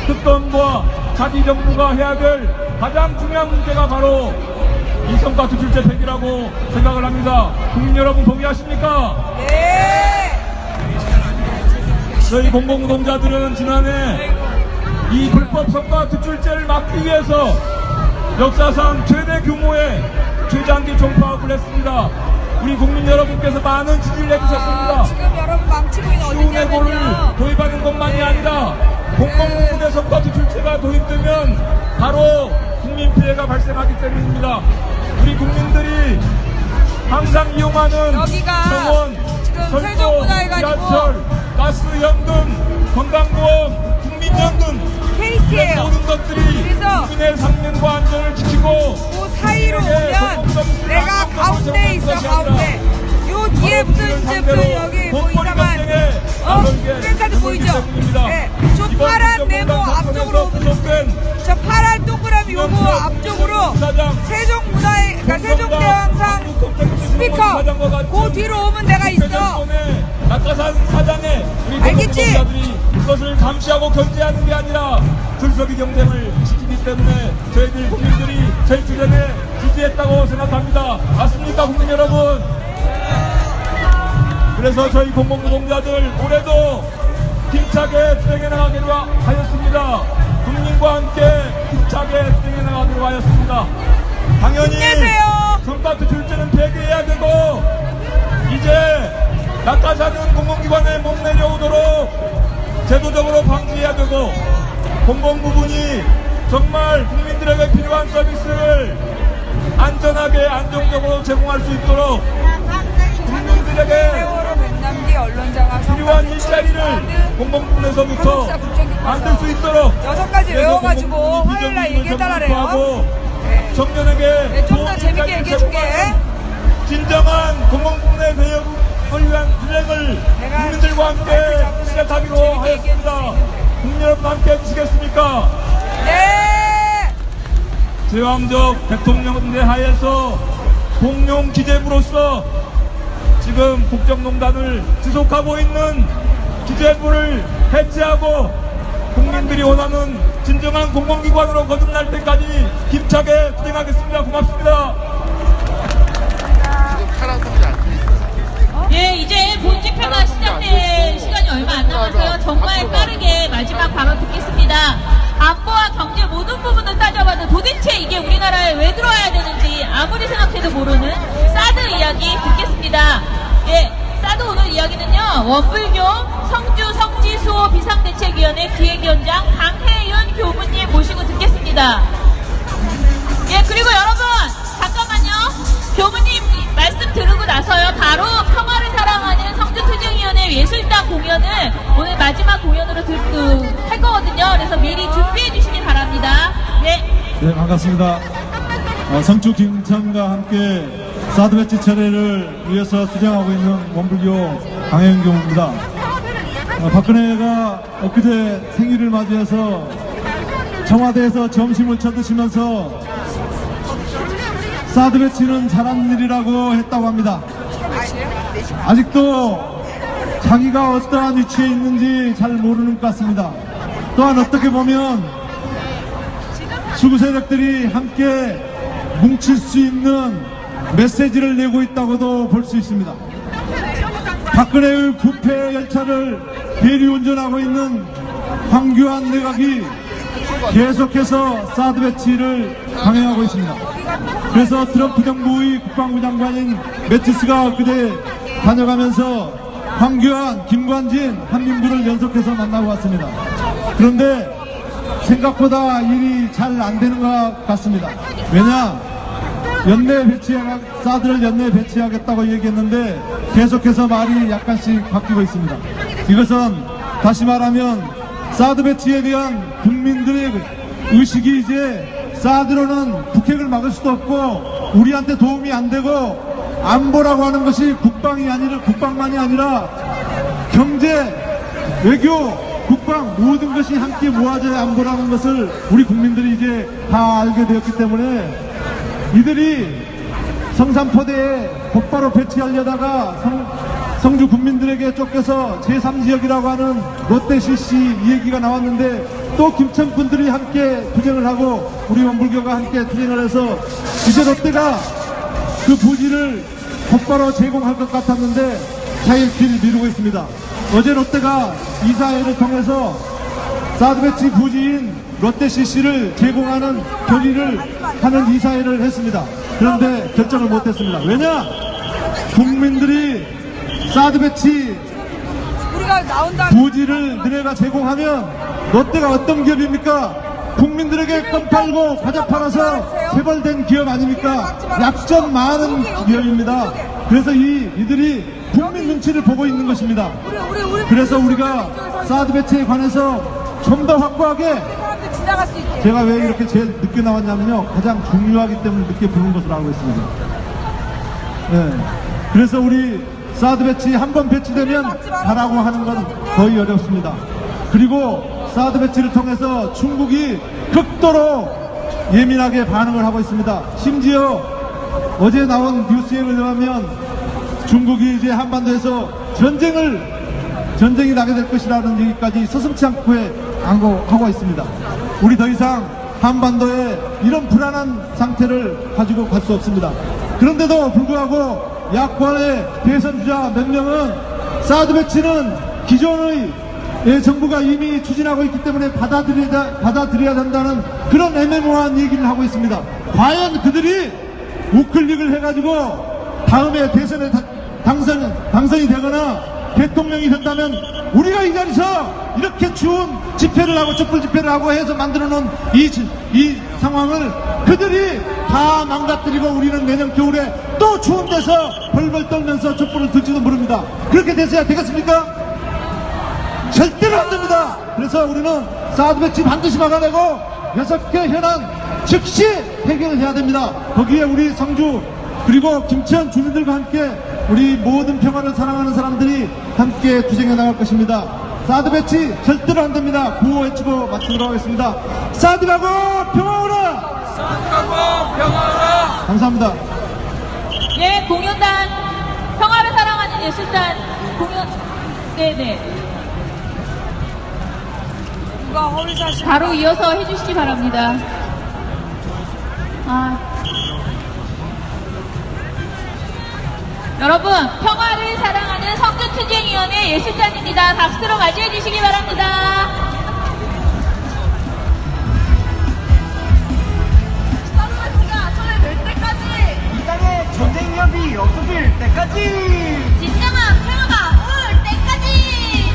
특검과 자기 정부가 해야 될 가장 중요한 문제가 바로 이 성과특출제 폐기라고 생각을 합니다. 국민 여러분 동의하십니까? 네. 저희 공공노동자들은 지난해 이 불법 성과특출제를 막기 위해서 역사상 최대 규모의 최장기 총파업을 했습니다. 우리 국민 여러분께서 많은 지지를 해주셨습니다. 지금 여러분 망치부인 수은해고를 어디냐면요. 도입하는 것만이 아니라 공공부문의 성과특출제가 도입되면 바로 국민 피해가 발생하기 때문입니다. 우리 국민들이 항상 이용하는 여기가 병원, 지금 철도, 세종보다 해가지고 지하철, 가스연금, 건강보험, 국민연금 KT예요. 모든 것들이 그래서 국민의 생명과 안전을 지키고 그 사이로 오면 내가 가운데에 있어, 가운데. 요 이게 무슨 이제 여기 뭐 이상한 플랜카드 보이죠? 네. 저 파란 네모 앞쪽으로 저 파란 동그라미 요거 앞쪽으로 세종문화회 그러니까 세종대왕상 스피커 그 뒤로 오면 내가 있어. 낙하산 사장에 우리 알겠지? 노동자들이 그것을 감시하고 견제하는 게 아니라 줄서기 경쟁을 지키기 때문에 저희들 국민들이 제일 주전에 지지했다고 생각합니다. 맞습니까, 국민 여러분? 그래서 저희 공공노동자들 올해도 힘차게 투쟁해 나가기로 하였습니다. 국민과 함께 힘차게 투쟁해 나가기로 하였습니다. 당연히 성과트 출제는 폐기해야 되고 이제 낙하산은 공공기관에 못 내려오도록 제도적으로 방지해야 되고 공공 부분이 정말 국민들에게 필요한 서비스를 안전하게 안정적으로 제공할 수 있도록 국민들에게 필요한 일자리를 공공부문에서부터 만들 수 있도록 6가지 외워가지고 화요일날 얘기해달라래요. 청년에게 좀 더 재밌게 얘기해줄게. 진정한 공공부문의 개혁을 위한 투쟁을 국민들과 함께 시작하기로 하였습니다. 국민 여러분 함께 해주시겠습니까? 네! 제왕적 대통령제 하에서 공룡 기재부로서 지금 국정농단을 지속하고 있는 기재부를 해체하고 국민들이 원하는 진정한 공공기관으로 거듭날 때까지 힘차게 투쟁하겠습니다. 고맙습니다. 예, 이제 본집회가 시작될 시간이 얼마 안 남아서요. 정말 빠르게 마지막 발언 듣겠습니다. 안보와 경제 모든 부분을 따져봐도 도대체 이게 우리나라에 왜 들어와야 되는지 아무리 생각해도 모르는 사드 이야기 듣겠습니다. 예, 사드 오늘 이야기는요. 원불교 성주 성지수호 비상대책위원회 기획위원장 강혜윤 교무님 모시고 듣겠습니다. 예, 그리고 여러분 잠깐만요. 교무님 말씀 들으고 나서요. 바로 평화를 사랑하는 성주투쟁위원회 예술단 공연을 오늘 마지막 공연으로 할 거거든요. 그래서 미리 준비해 주시기 바랍니다. 네. 네, 반갑습니다. 성주 김천과 함께 사드 배치 철회를 위해서 투쟁하고 있는 원불교 강혜윤 교무입니다. 박근혜가 엊그제 생일을 맞이해서 청와대에서 점심을 쳐드시면서 사드 배치는 잘한 일이라고 했다고 합니다. 아직도 자기가 어떠한 위치에 있는지 잘 모르는 것 같습니다. 또한 어떻게 보면 수구 세력들이 함께 뭉칠 수 있는 메시지를 내고 있다고도 볼 수 있습니다. 박근혜의 부패 열차를 대리운전하고 있는 황교안 내각이 계속해서 사드 배치를 강행하고 있습니다. 그래서 트럼프 정부의 국방부 장관인 매티스가 그제 다녀가면서 황교안, 김관진, 한민구를 연속해서 만나고 왔습니다. 그런데 생각보다 일이 잘 안 되는 것 같습니다. 왜냐? 사드를 연내 배치하겠다고 얘기했는데 계속해서 말이 약간씩 바뀌고 있습니다. 이것은 다시 말하면 사드 배치에 대한 국민들의 의식이 이제 사드로는 북핵을 막을 수도 없고 우리한테 도움이 안 되고 안보라고 하는 것이 국방만이 아니라 경제, 외교, 국방 모든 것이 함께 모아져야 안보라는 것을 우리 국민들이 이제 다 알게 되었기 때문에 이들이 성산포대에 곧바로 배치하려다가 성주 국민들에게 쫓겨서 제3지역이라고 하는 롯데 CC 이 얘기가 나왔는데 또 김천분들이 함께 투쟁을 하고 우리 원불교가 함께 투쟁을 해서 이제 롯데가 그 부지를 곧바로 제공할 것 같았는데 차일피일 미루고 있습니다. 어제 롯데가 이사회를 통해서 사드 배치 부지인 롯데 CC를 제공하는 결의를 하는 이사회를 했습니다. 그런데 결정을 못했습니다. 왜냐? 국민들이 사드 배치 부지를 너네가 제공하면 롯데가 어떤 기업입니까? 국민들에게 껌 팔고 과자 팔아서 재벌된 기업 아닙니까? 약점 많은 기업입니다. 그래서 이들이 국민 눈치를 보고 있는 것입니다. 그래서 우리가 사드 배치에 관해서 좀 더 확고하게 제가 왜 이렇게 제일 늦게 나왔냐면요. 가장 중요하기 때문에 늦게 부른 것으로 알고 있습니다. 네. 그래서 우리 사드 배치 한 번 배치되면 가라고 하는 건 거의 어렵습니다. 그리고 사드 배치를 통해서 중국이 극도로 예민하게 반응을 하고 있습니다. 심지어 어제 나온 뉴스에 의하면 중국이 이제 한반도에서 전쟁이 나게 될 것이라는 얘기까지 서슴지 않고 강구하고 있습니다. 우리 더 이상 한반도에 이런 불안한 상태를 가지고 갈 수 없습니다. 그런데도 불구하고 야권의 대선주자 몇 명은 사드 배치는 기존의 정부가 이미 추진하고 있기 때문에 받아들여야 된다는 그런 애매모호한 얘기를 하고 있습니다. 과연 그들이 우클릭을 해가지고 다음에 대선에 당선이 되거나 대통령이 된다면 우리가 이 자리에서 이렇게 추운 집회를 하고 촛불 집회를 하고 해서 만들어 놓은 이 상황을 그들이 다 망가뜨리고 우리는 내년 겨울에 또 추운 데서 벌벌 떨면서 촛불을 들지도 모릅니다. 그렇게 돼서야 되겠습니까? 절대로 안 됩니다. 그래서 우리는 사드 배치 반드시 막아내고 6개 현안 즉시 해결을 해야 됩니다. 거기에 우리 성주 그리고 김천 주민들과 함께 우리 모든 평화를 사랑하는 사람들이 함께 투쟁해 나갈 것입니다. 사드 배치 절대로 안 됩니다. 구호 외치고 마치도록 하겠습니다. 사드 가고 평화 오라! 사드 가고 평화 오라! 감사합니다. 예, 공연단 평화를 사랑하는 예술단 공연 네네. 바로 이어서 해주시기 바랍니다. 여러분, 평화를 사랑하는 성주투쟁위원회 예술단입니다. 박수로 맞이해 주시기 바랍니다. 사드배치가 처음에 될 때까지 이 땅에 전쟁 위협이 없어질 때까지 진정한 평화가 올 때까지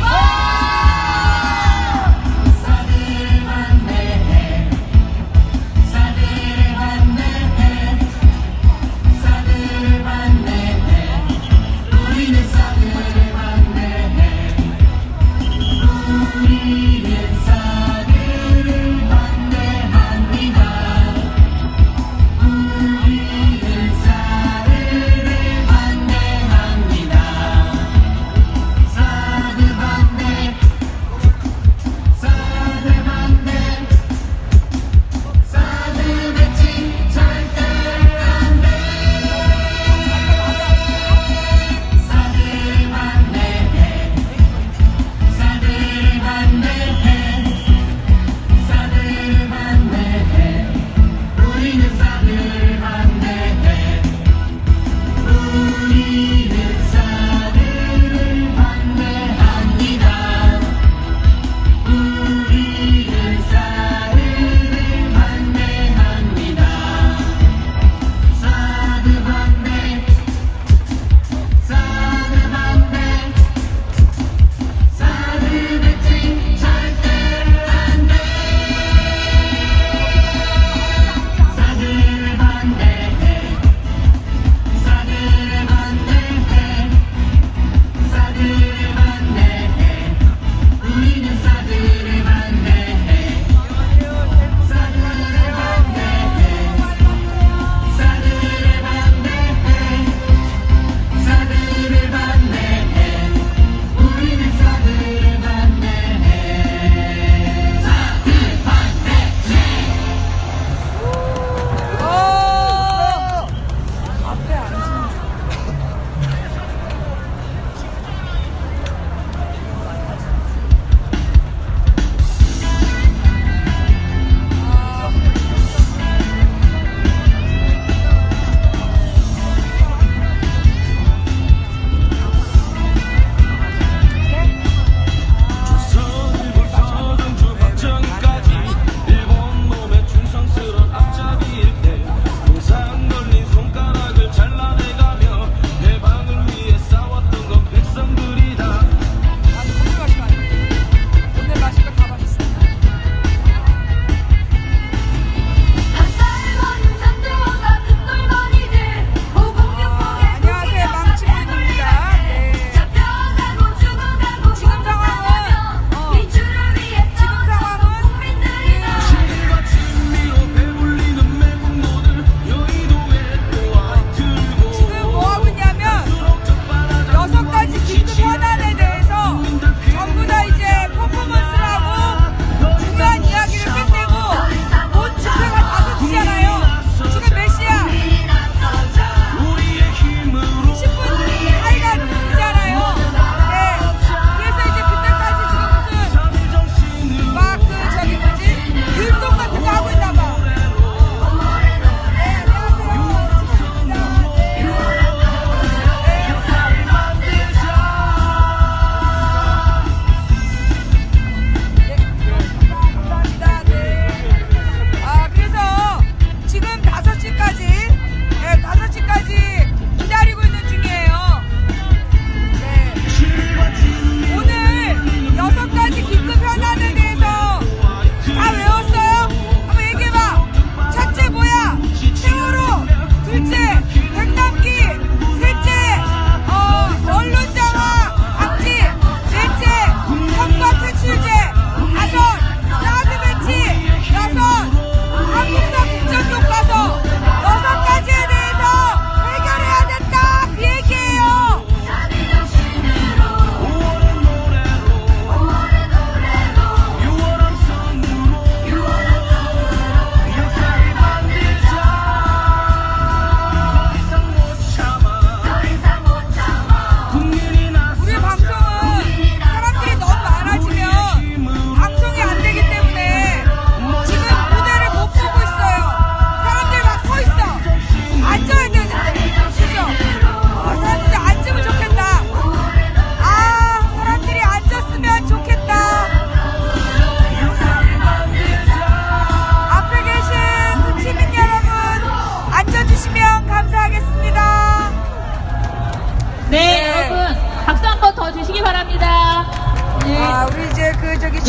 우리는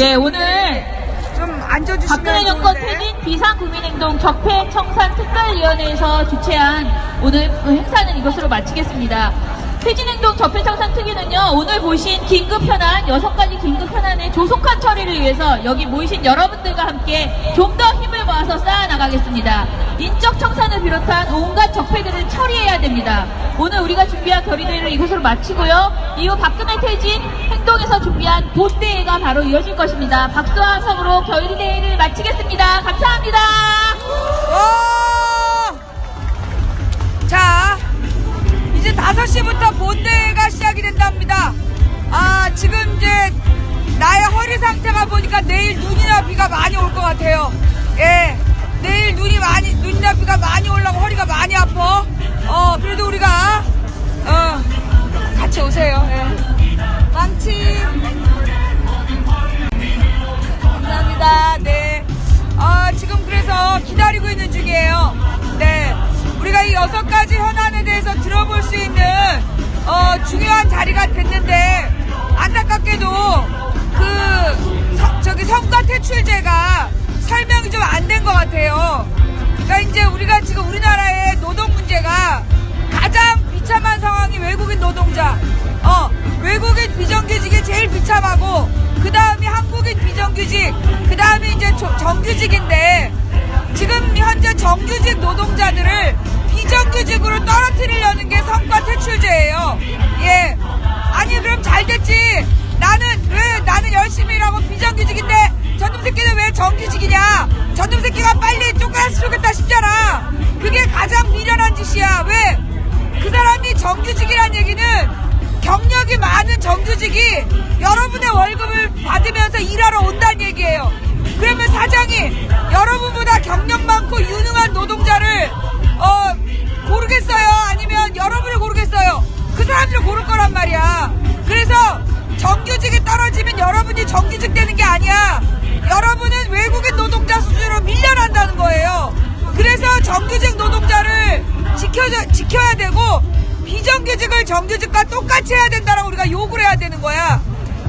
예, 오늘 좀 앉아주시면 박근혜 정권 좋은데. 퇴진 비상국민행동 적폐청산특별위원회에서 주최한 오늘 행사는 이것으로 마치겠습니다. 퇴진행동 적폐청산특위는요, 오늘 보신 긴급현안, 6가지 긴급현안의 조속한 처리를 위해서 여기 모이신 여러분들과 함께 좀 더 힘을 모아서 쌓아나가겠습니다. 인적 청산을 비롯한 온갖 적폐들을 처리해야 됩니다. 오늘 우리가 준비한 결의대회를 이것으로 마치고요. 이후 박근혜 퇴진 행동에서 준비한 본대회가 바로 이어질 것입니다. 박수와 함성으로 결의대회를 마치겠습니다. 감사합니다. 자, 이제 5시부터 본대회가 시작이 된답니다. 지금 이제 나의 허리 상태가 보니까 내일 눈이나 비가 많이 올 것 같아요. 예, 내일 눈이나 비가 많이 오려고 허리가 많이 아파. 그래도 우리가 같이 오세요. 예. 망치. 감사합니다. 네. 지금 그래서 기다리고 있는 중이에요. 네. 우리가 이 6가지 현안에 대해서 들어볼 수 있는 중요한 자리가 됐는데, 안타깝게도 성과 퇴출제가 설명이 좀 안 된 것 같아요. 그러니까 이제 우리가 지금 우리나라의 노동 문제가 가장 비참한 상황이 외국인 노동자, 외국인 비정규직이 제일 비참하고, 그 다음이 한국인 비정규직, 그 다음이 이제 정규직인데, 지금 현재 정규직 노동자들을 비정규직으로 떨어뜨리려는 게 성과 퇴출제예요. 예. 아니, 그럼 잘 됐지. 나는 열심히 일하고 비정규직인데 저놈 새끼는 왜 정규직이냐? 저놈 새끼가 빨리 쫓겨났으면 좋겠다 싶잖아. 그게 가장 미련한 짓이야. 왜? 그 사람이 정규직이란 얘기는 경력이 많은 정규직이 여러분의 월급을 받으면서 일하러 온다는 얘기예요. 그러면 사장이 여러분보다 경력 많고 유능한 노동자를 고르겠어요? 아니면 여러분을 고르겠어요? 그 사람들을 고를 거란 말이야. 그래서 정규직이 떨어지면 여러분이 정규직 되는 게 아니야. 여러분은 외국인 노동자 수준으로 밀려난다는 거예요. 그래서 정규직 노동자를 지켜야 되고, 비정규직을 정규직과 똑같이 해야 된다라고 우리가 요구를 해야 되는 거야.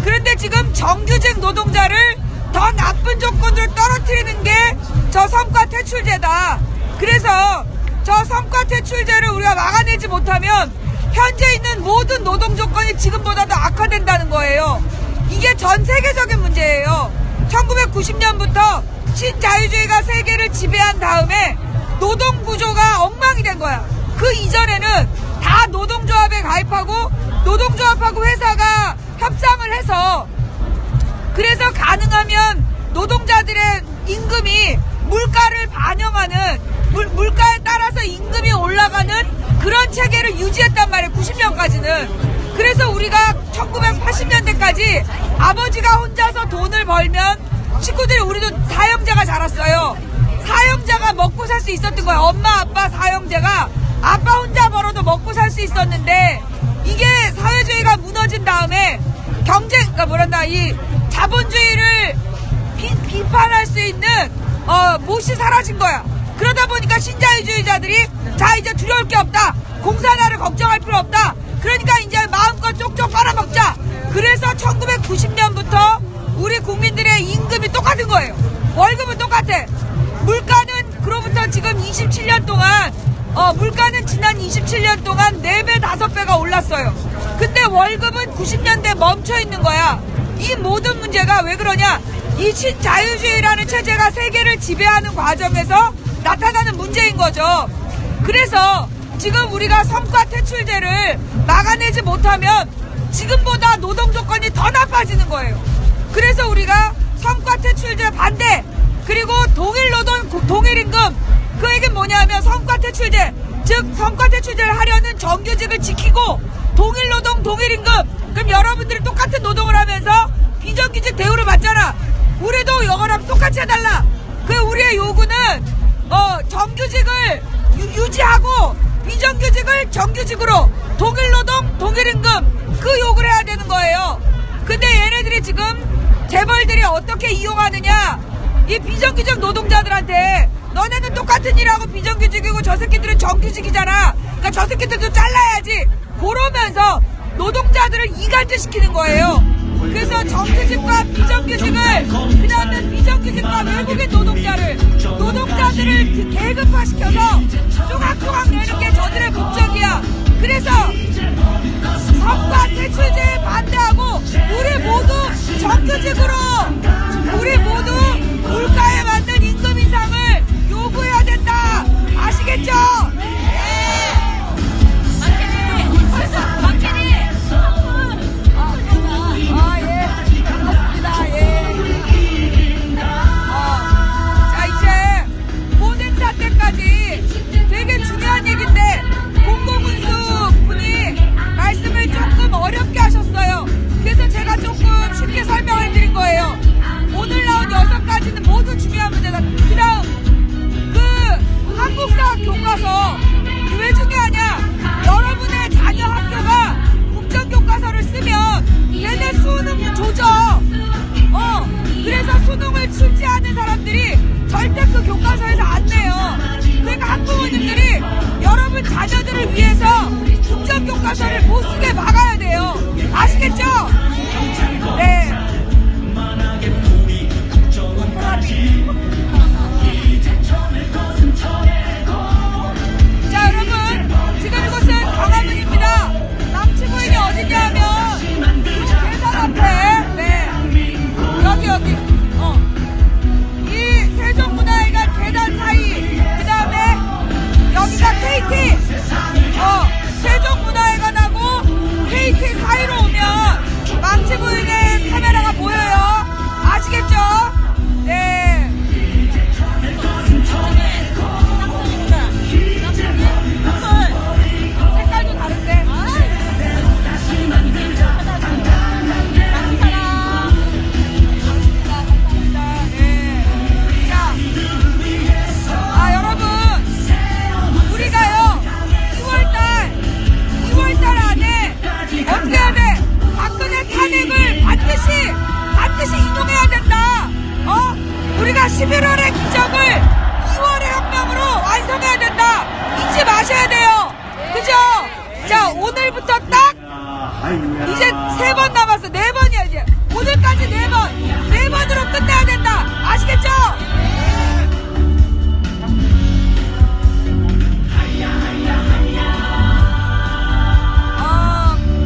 그런데 지금 정규직 노동자를 더 나쁜 조건으로 떨어뜨리는 게 저 성과 퇴출제다. 그래서 저 성과 퇴출제를 우리가 막아내지 못하면 현재 있는 모든 노동 조건이 지금보다 더 악화된다는 거예요. 이게 전 세계적인 문제예요. 1990년부터 신자유주의가 세계를 지배한 다음에 노동 구조가 엉망이 된 거야. 그 이전에는 다 노동조합에 가입하고 노동조합하고 회사가 협상을 해서, 그래서 가능하면 노동자들의 임금이 물가를 반영하는, 물가에 따라서 임금이 올라가는 그런 체계를 유지했단 말이에요. 90년까지는. 그래서 우리가 1980년대까지 아버지가 혼자서 돈을 벌면 친구들이, 우리도 사형제가 자랐어요. 사형제가 먹고 살 수 있었던 거야. 엄마, 아빠, 사형제가 아빠 혼자 벌어도 먹고 살 수 있었는데, 이게 사회주의가 무너진 다음에 이 자본주의를 비판할 수 있는 못이 사라진 거야. 그러다 보니까 신자유주의자들이 자, 이제 두려울 게 없다. 공산화를 걱정할 필요 없다. 그러니까 이제 마음껏 쪽쪽 빨아먹자. 그래서 1990년부터 우리 국민들의 임금이 똑같은 거예요. 월급은 똑같아. 물가는 그로부터 지금 27년 동안 물가는 지난 27년 동안 4배, 5배가 올랐어요. 근데 월급은 90년대 멈춰 있는 거야. 이 모든 문제가 왜 그러냐? 이 신자유주의라는 체제가 세계를 지배하는 과정에서 나타나는 문제인 거죠. 그래서 지금 우리가 성과 퇴출제를 막아내지 못하면 지금보다 노동 조건이 더 나빠지는 거예요. 그래서 우리가 성과 퇴출제 반대, 그리고 동일 노동, 동일 임금, 그 얘기는 뭐냐면 성과 퇴출제, 즉 성과 퇴출제를 하려는 정규직을 지키고 동일 노동, 동일 임금. 그럼 여러분들이 똑같은 노동을 하면서 비정규직 대우를 받잖아. 우리도 이거랑 똑같이 해달라. 그 우리의 요구는 정규직을 유지하고 비정규직을 정규직으로, 동일 노동, 동일 임금, 그 요구를 해야 되는 거예요. 근데 얘네들이 지금 재벌들이 어떻게 이용하느냐, 이 비정규직 노동자들한테 너네는 똑같은 일하고 비정규직이고 저 새끼들은 정규직이잖아. 그러니까 저 새끼들도 잘라야지. 그러면서 노동자들을 이간질시키는 거예요. 그래서 정규직과 비정규직을, 그 다음에 비정규직과 외국인 노동자들을 그 계급화시켜서 조각조각 내는 게 저들의 목적이야. 그래서 성과 대출제에 반대하고 우리 모두 정규직으로, 우리 모두 물가에 맞는 임금 인상을 요구해야 된다. 아시겠죠? 자, 이제 보냄사 때까지 되게 중요한 얘기인데 공공운수 분이 말씀을 조금 어렵게 하셨어요. 그래서 제가 조금 쉽게 설명을 드린 거예요. 오늘 나온 6가지는 모두 중요한 문제다. 그 다음, 그 한국사 교과서 왜 중요하냐? 여러분의 자녀 학교가 국정교과서를 쓰면 얘네 수능 조져. 그래서 수능을 치지 않은 사람들이 절대 그 교과서에서 안 내요. 그러니까 학부모님들이 여러분 자녀들을 위해서 국정교과서를 못 쓰게 막아야 돼요. 아시겠죠? 네. 자, 여러분, 지금 이곳은 광화문입니다. 남치부인이 어디냐면 계단 앞에, 네, 여기 이 세종문화회관 계단 사이, 그 다음에 여기가 KT, 세종문화회관하고 KT 사이로 오면 망치부인의 카메라가 보여요. 아시겠죠? 네. 색깔도 다른데. 여러분, 우리가요 2월달 안에 어떻게 해야 돼? 박근혜 탄핵을 반드시 인용해야 된다. 우리가 11월의 기적을 2월의 혁명으로 완성해야 된다. 잊지 마셔야 돼요. 그죠? 자, 오늘부터 딱 이제 3번 남았어. 4번이야 이제. 오늘까지 4번. 4번으로 끝내야 된다. 아시겠죠?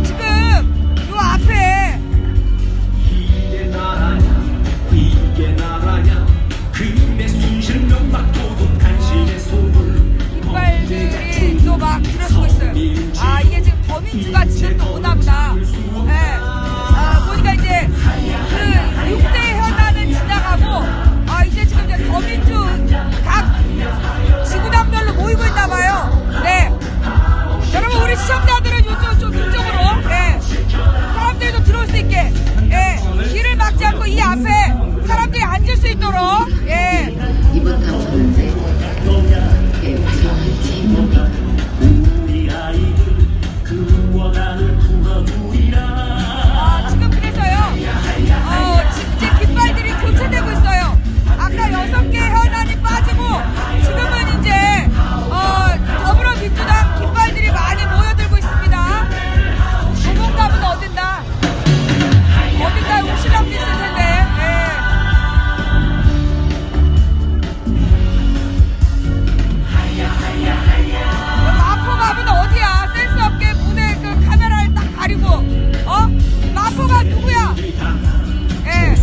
지금 요 앞에 깃발들이 또 막 들어서고 있어요. 이게 지금 더민주가 지금 또 오나보다. 네. 보니까 이제 그 6대 현안은 지나가고, 이제 지금 이제 더민주 각 지구당별로 모이고 있나봐요. 네. 여러분, 우리 시청자들은 이쪽으로, 네. 사람들도 들어올 수 있게, 예. 길을 막지 않고 이 앞에 사람들이 앉을 수 있도록, 예. 이번 당선인데 지금 그래서요, 이제 깃발들이 교체되고 있어요. 아까 6개 현안이 빠지고, 지금은 이제, 더불어민주당 깃발들이 많이 모여들고 있습니다. 도봉갑은 어딘다? 어딘가에 오시라고 있을 텐데, 예. 마포갑은 어디야? 센스 없게 무대 그 카메라를 딱 가리고, 마포갑 누구야? 예.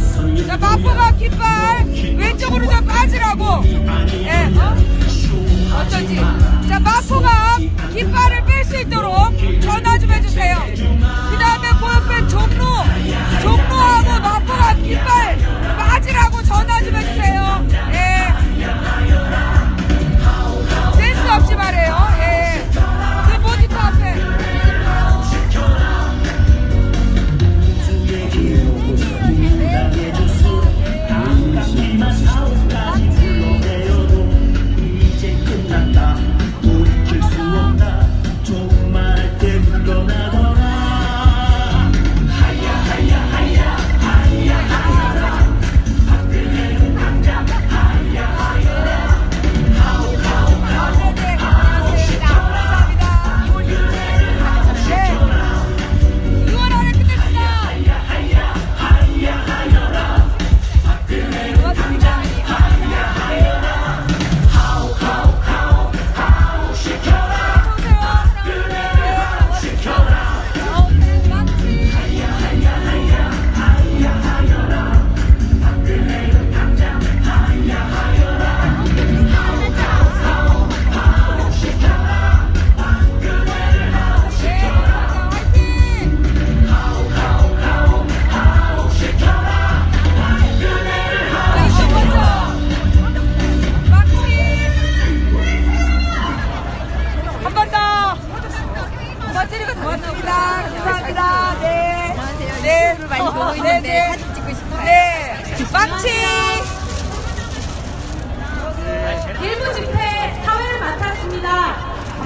자, 마포갑 깃발 왼쪽으로 좀 빠지라고. 예. 어쩐지. 자, 마포갑 깃발을 뺄 수 있도록 전화 좀 해주세요. 그 다음에 그 옆에 종로하고 마포갑 깃발 빠지라고 전화 좀 해주세요. 예. 센스 없이 말해요. 예. 그 모니터 앞에. 이제 끝났다. 돌이킬 수 없다. 조금만 할 때 물러나더라.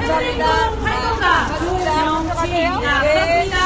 감사합니다. 활동가 고맙습니다. 조영진. 감사합니다. 네.